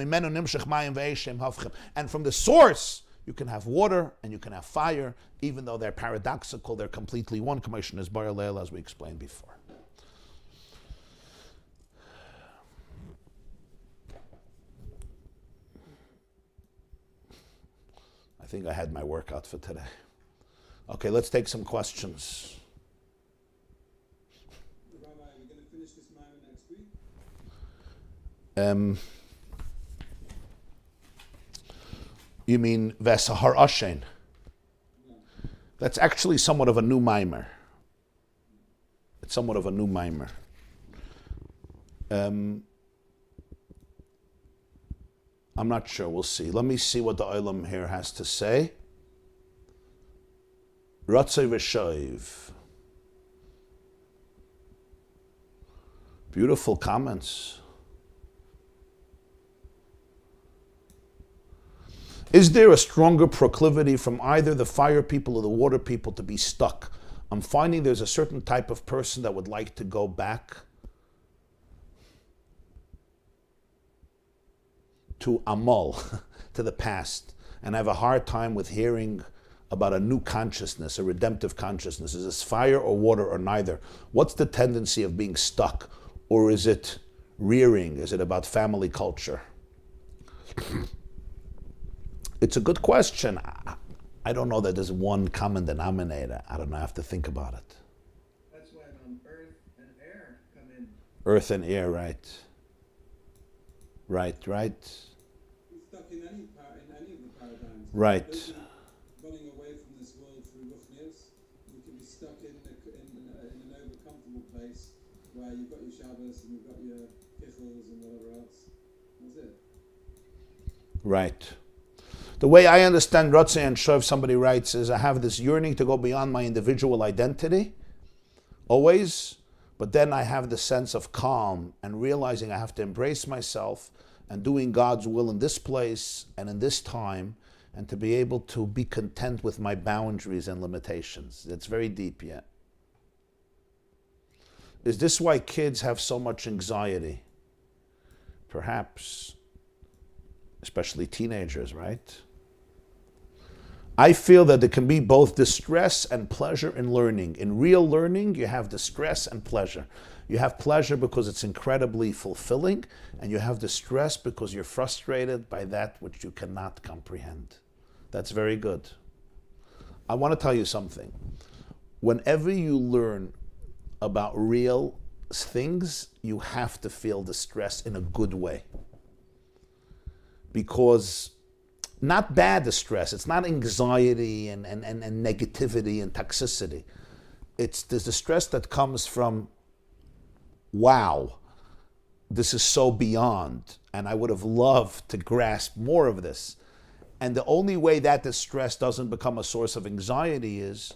from the source, you can have water and you can have fire, even though they're paradoxical, they're completely one. Commission is parallel, as we explained before. I think I had my workout for today. Okay, let's take some questions. Rabbi, are we going to finish this matter next week? You mean Vesahar Ashen? No. That's actually somewhat of a new mimer. It's somewhat of a new mimer. I'm not sure. We'll see. Let me see what the Olam here has to say. Ratzei v'shoiv. Beautiful comments. Is there a stronger proclivity from either the fire people or the water people to be stuck? I'm finding there's a certain type of person that would like to go back to Amal, to the past, and have a hard time with hearing about a new consciousness, a redemptive consciousness. Is this fire or water or neither? What's the tendency of being stuck? Or is it rearing? Is it about family culture? It's a good question. I don't know that there's one common denominator. I don't know. I have to think about it. That's when earth and air come in. Earth and air, right. Right. You're stuck in any of the paradigms. Right. Running away from this world through Ruchnias, you can be stuck in an over-comfortable place where you've got your Shabbos and you've got your Kichels and whatever else. That's it. Right. The way I understand Ratzei and Shov, somebody writes, is I have this yearning to go beyond my individual identity, always, but then I have the sense of calm and realizing I have to embrace myself and doing God's will in this place and in this time, and to be able to be content with my boundaries and limitations. It's very deep yet. Is this why kids have so much anxiety? Perhaps. Especially teenagers, right? I feel that there can be both distress and pleasure in learning. In real learning, you have distress and pleasure. You have pleasure because it's incredibly fulfilling, and you have distress because you're frustrated by that which you cannot comprehend. That's very good. I want to tell you something. Whenever you learn about real things, you have to feel distress in a good way. Because not bad distress, it's not anxiety and negativity and toxicity. It's the distress that comes from, wow, this is so beyond. And I would have loved to grasp more of this. And the only way that distress doesn't become a source of anxiety is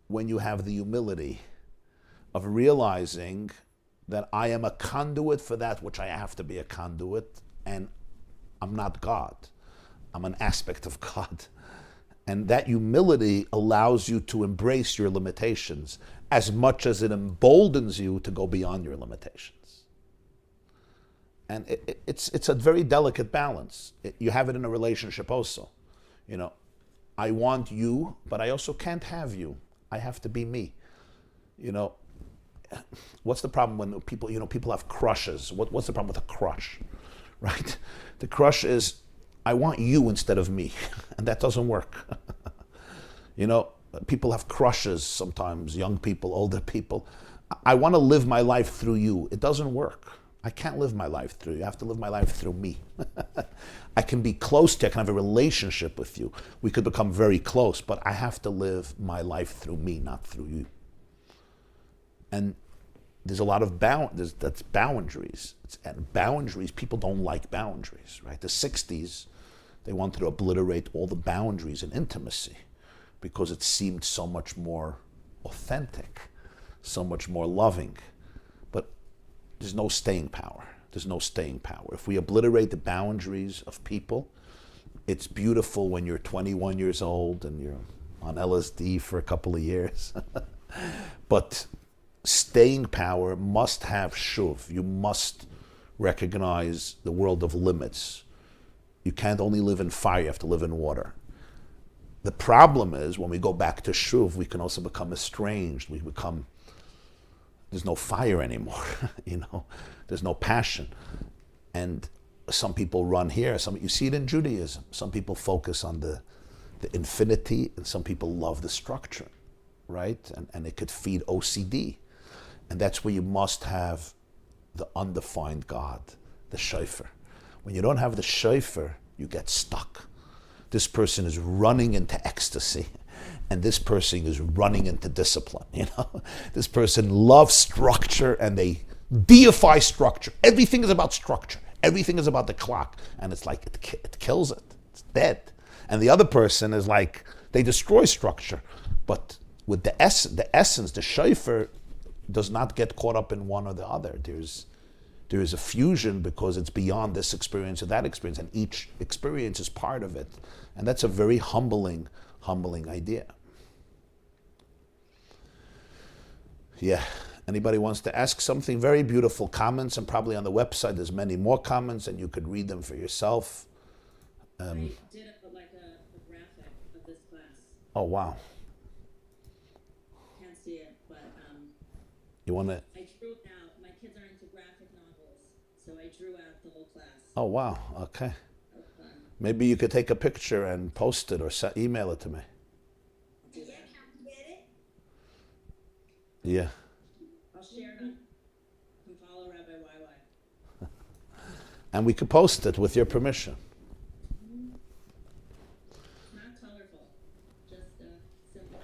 when you have the humility of realizing that I am a conduit for that which I have to be a conduit, and I'm not God. I'm an aspect of God. And that humility allows you to embrace your limitations as much as it emboldens you to go beyond your limitations. And it's a very delicate balance. You have it in a relationship also. You know, I want you, but I also can't have you. I have to be me. You know, what's the problem when people have crushes? What's the problem with a crush, right? The crush is, I want you instead of me, and that doesn't work. You know, people have crushes sometimes, young people, older people. I want to live my life through you. It doesn't work. I can't live my life through you. I have to live my life through me. I can be close to you. I can have a relationship with you. We could become very close, but I have to live my life through me, not through you. And there's a lot of that's boundaries. And boundaries, people don't like boundaries, right? The 60s, they wanted to obliterate all the boundaries in intimacy because it seemed so much more authentic, so much more loving. But there's no staying power. There's no staying power. If we obliterate the boundaries of people, it's beautiful when you're 21 years old and you're on LSD for a couple of years. But staying power must have shuv. You must recognize the world of limits. You can't only live in fire, you have to live in water. The problem is when we go back to shuv, we can also become estranged. There's no fire anymore, you know, there's no passion. And some people run here, you see it in Judaism. Some people focus on the infinity, and some people love the structure, right? And it could feed OCD. And that's where you must have the undefined God, the shofar. When you don't have the shofar, you get stuck. This person is running into ecstasy, and this person is running into discipline. You know, this person loves structure, and they deify structure. Everything is about structure. Everything is about the clock, and it's like it kills it. It's dead. And the other person is like they destroy structure, but with the essence, the shofar does not get caught up in one or the other. There is a fusion because it's beyond this experience or that experience, and each experience is part of it. And that's a very humbling idea. Yeah. Anybody wants to ask something? Very beautiful comments, and probably on the website there's many more comments, and you could read them for yourself. I did a graphic of this class. Oh wow. Can't see it, but You want to? I drew out. My kids are into graphic novels, so I drew out the whole class. Oh wow. Okay. That was fun. Maybe you could take a picture and post it or email it to me. Do that. Yeah. I'll share it on. You can follow Rabbi YY. And we could post it with your permission. It's not colorful, just simple.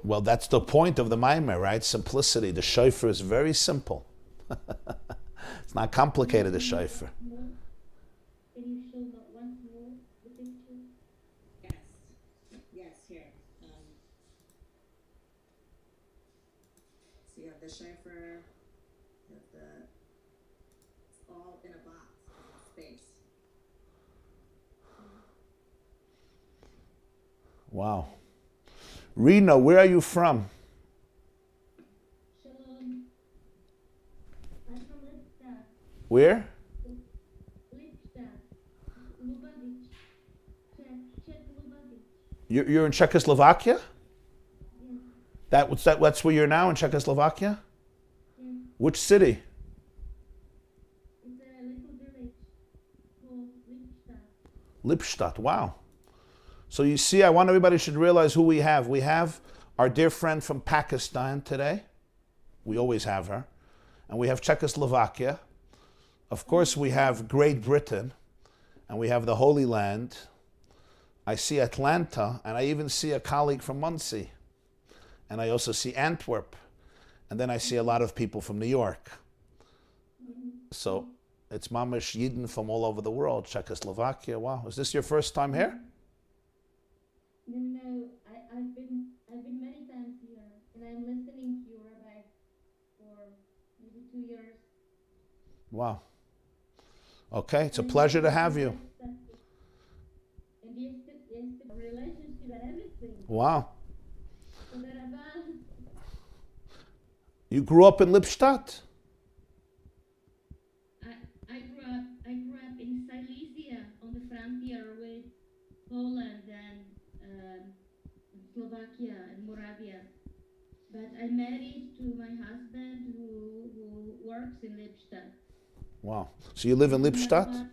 Well, that's the point of the Maimer, right? Simplicity. The shofar is very simple. It's not complicated, the shofar. Can you show that once more, the picture? Yes, here. So you have the shofar, you have it's all in a box, space. Wow. Rena, where are you from? Shalom. I'm from Lipstadt. Where? Lipstadt. Lubavitch. Czech Lubavitch. You're in Czechoslovakia? Yeah. That's where you're now, in Czechoslovakia? Yeah. Which city? It's a little village called Lipstadt. Lippstadt. Wow. So you see, I want everybody should realize who we have. We have our dear friend from Pakistan today. We always have her. And we have Czechoslovakia. Of course, we have Great Britain. And we have the Holy Land. I see Atlanta, and I even see a colleague from Muncie. And I also see Antwerp. And then I see a lot of people from New York. So It's mamash Yidden from all over the world, Czechoslovakia. Wow, is this your first time here? No, I've been many times here, and I'm listening to you, Rabbi, for maybe 2 years. Wow. Okay, it's a pleasure to have you. And the relationship and everything. Wow. So that You grew up in Lippstadt? I grew up in Silesia on the frontier with Poland and Slovakia and Moravia. But I married to my husband who works in Lippstadt. Wow. So you live in Lippstadt?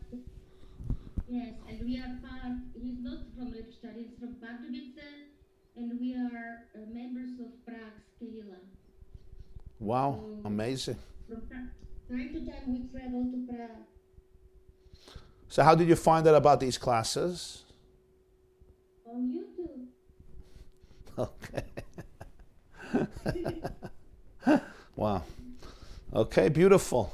Yes, and we are part, he's not from Lippstadt, he's from Pardubice, and we are members of Prague's Kehila. Wow, So amazing. from time to time we travel to Prague. So how did you find out about these classes? On YouTube. Okay. Wow. Okay, beautiful.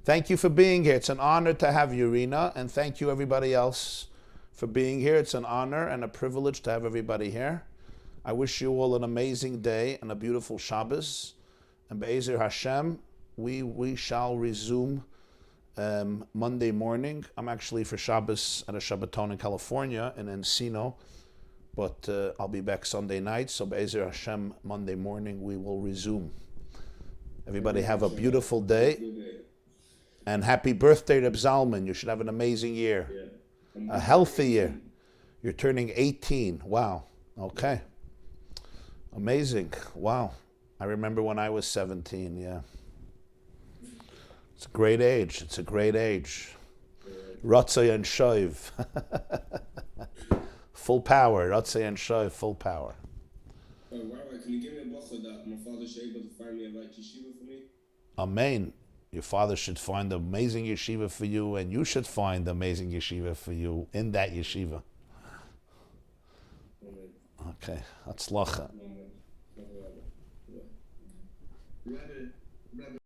Thank you for being here. It's an honor to have you, Rena, and thank you everybody else for being here. It's an honor and a privilege to have everybody here. I wish you all an amazing day and a beautiful Shabbos. And Be'ezer Hashem, we shall resume Monday morning. I'm actually for Shabbos at a Shabbaton in California, in Encino, but I'll be back Sunday night. So Be'ezer Hashem, Monday morning, we will resume. Everybody have a beautiful day. And happy birthday, Reb Zalman. You should have an amazing year. A healthy year. You're turning 18. Wow. Okay. Amazing. Wow. I remember when I was 17, yeah. It's a great age. It's a great age. Ratzay and Shoiv. Full power. Ratzay and Shoiv, full power. Rabbi, can you give me a bracha that my father should be able to find me a right yeshiva for me? Amen. Your father should find an amazing yeshiva for you, and you should find an amazing yeshiva for you in that yeshiva. Amen. Okay. Hatzlacha. Amen. Rabbi,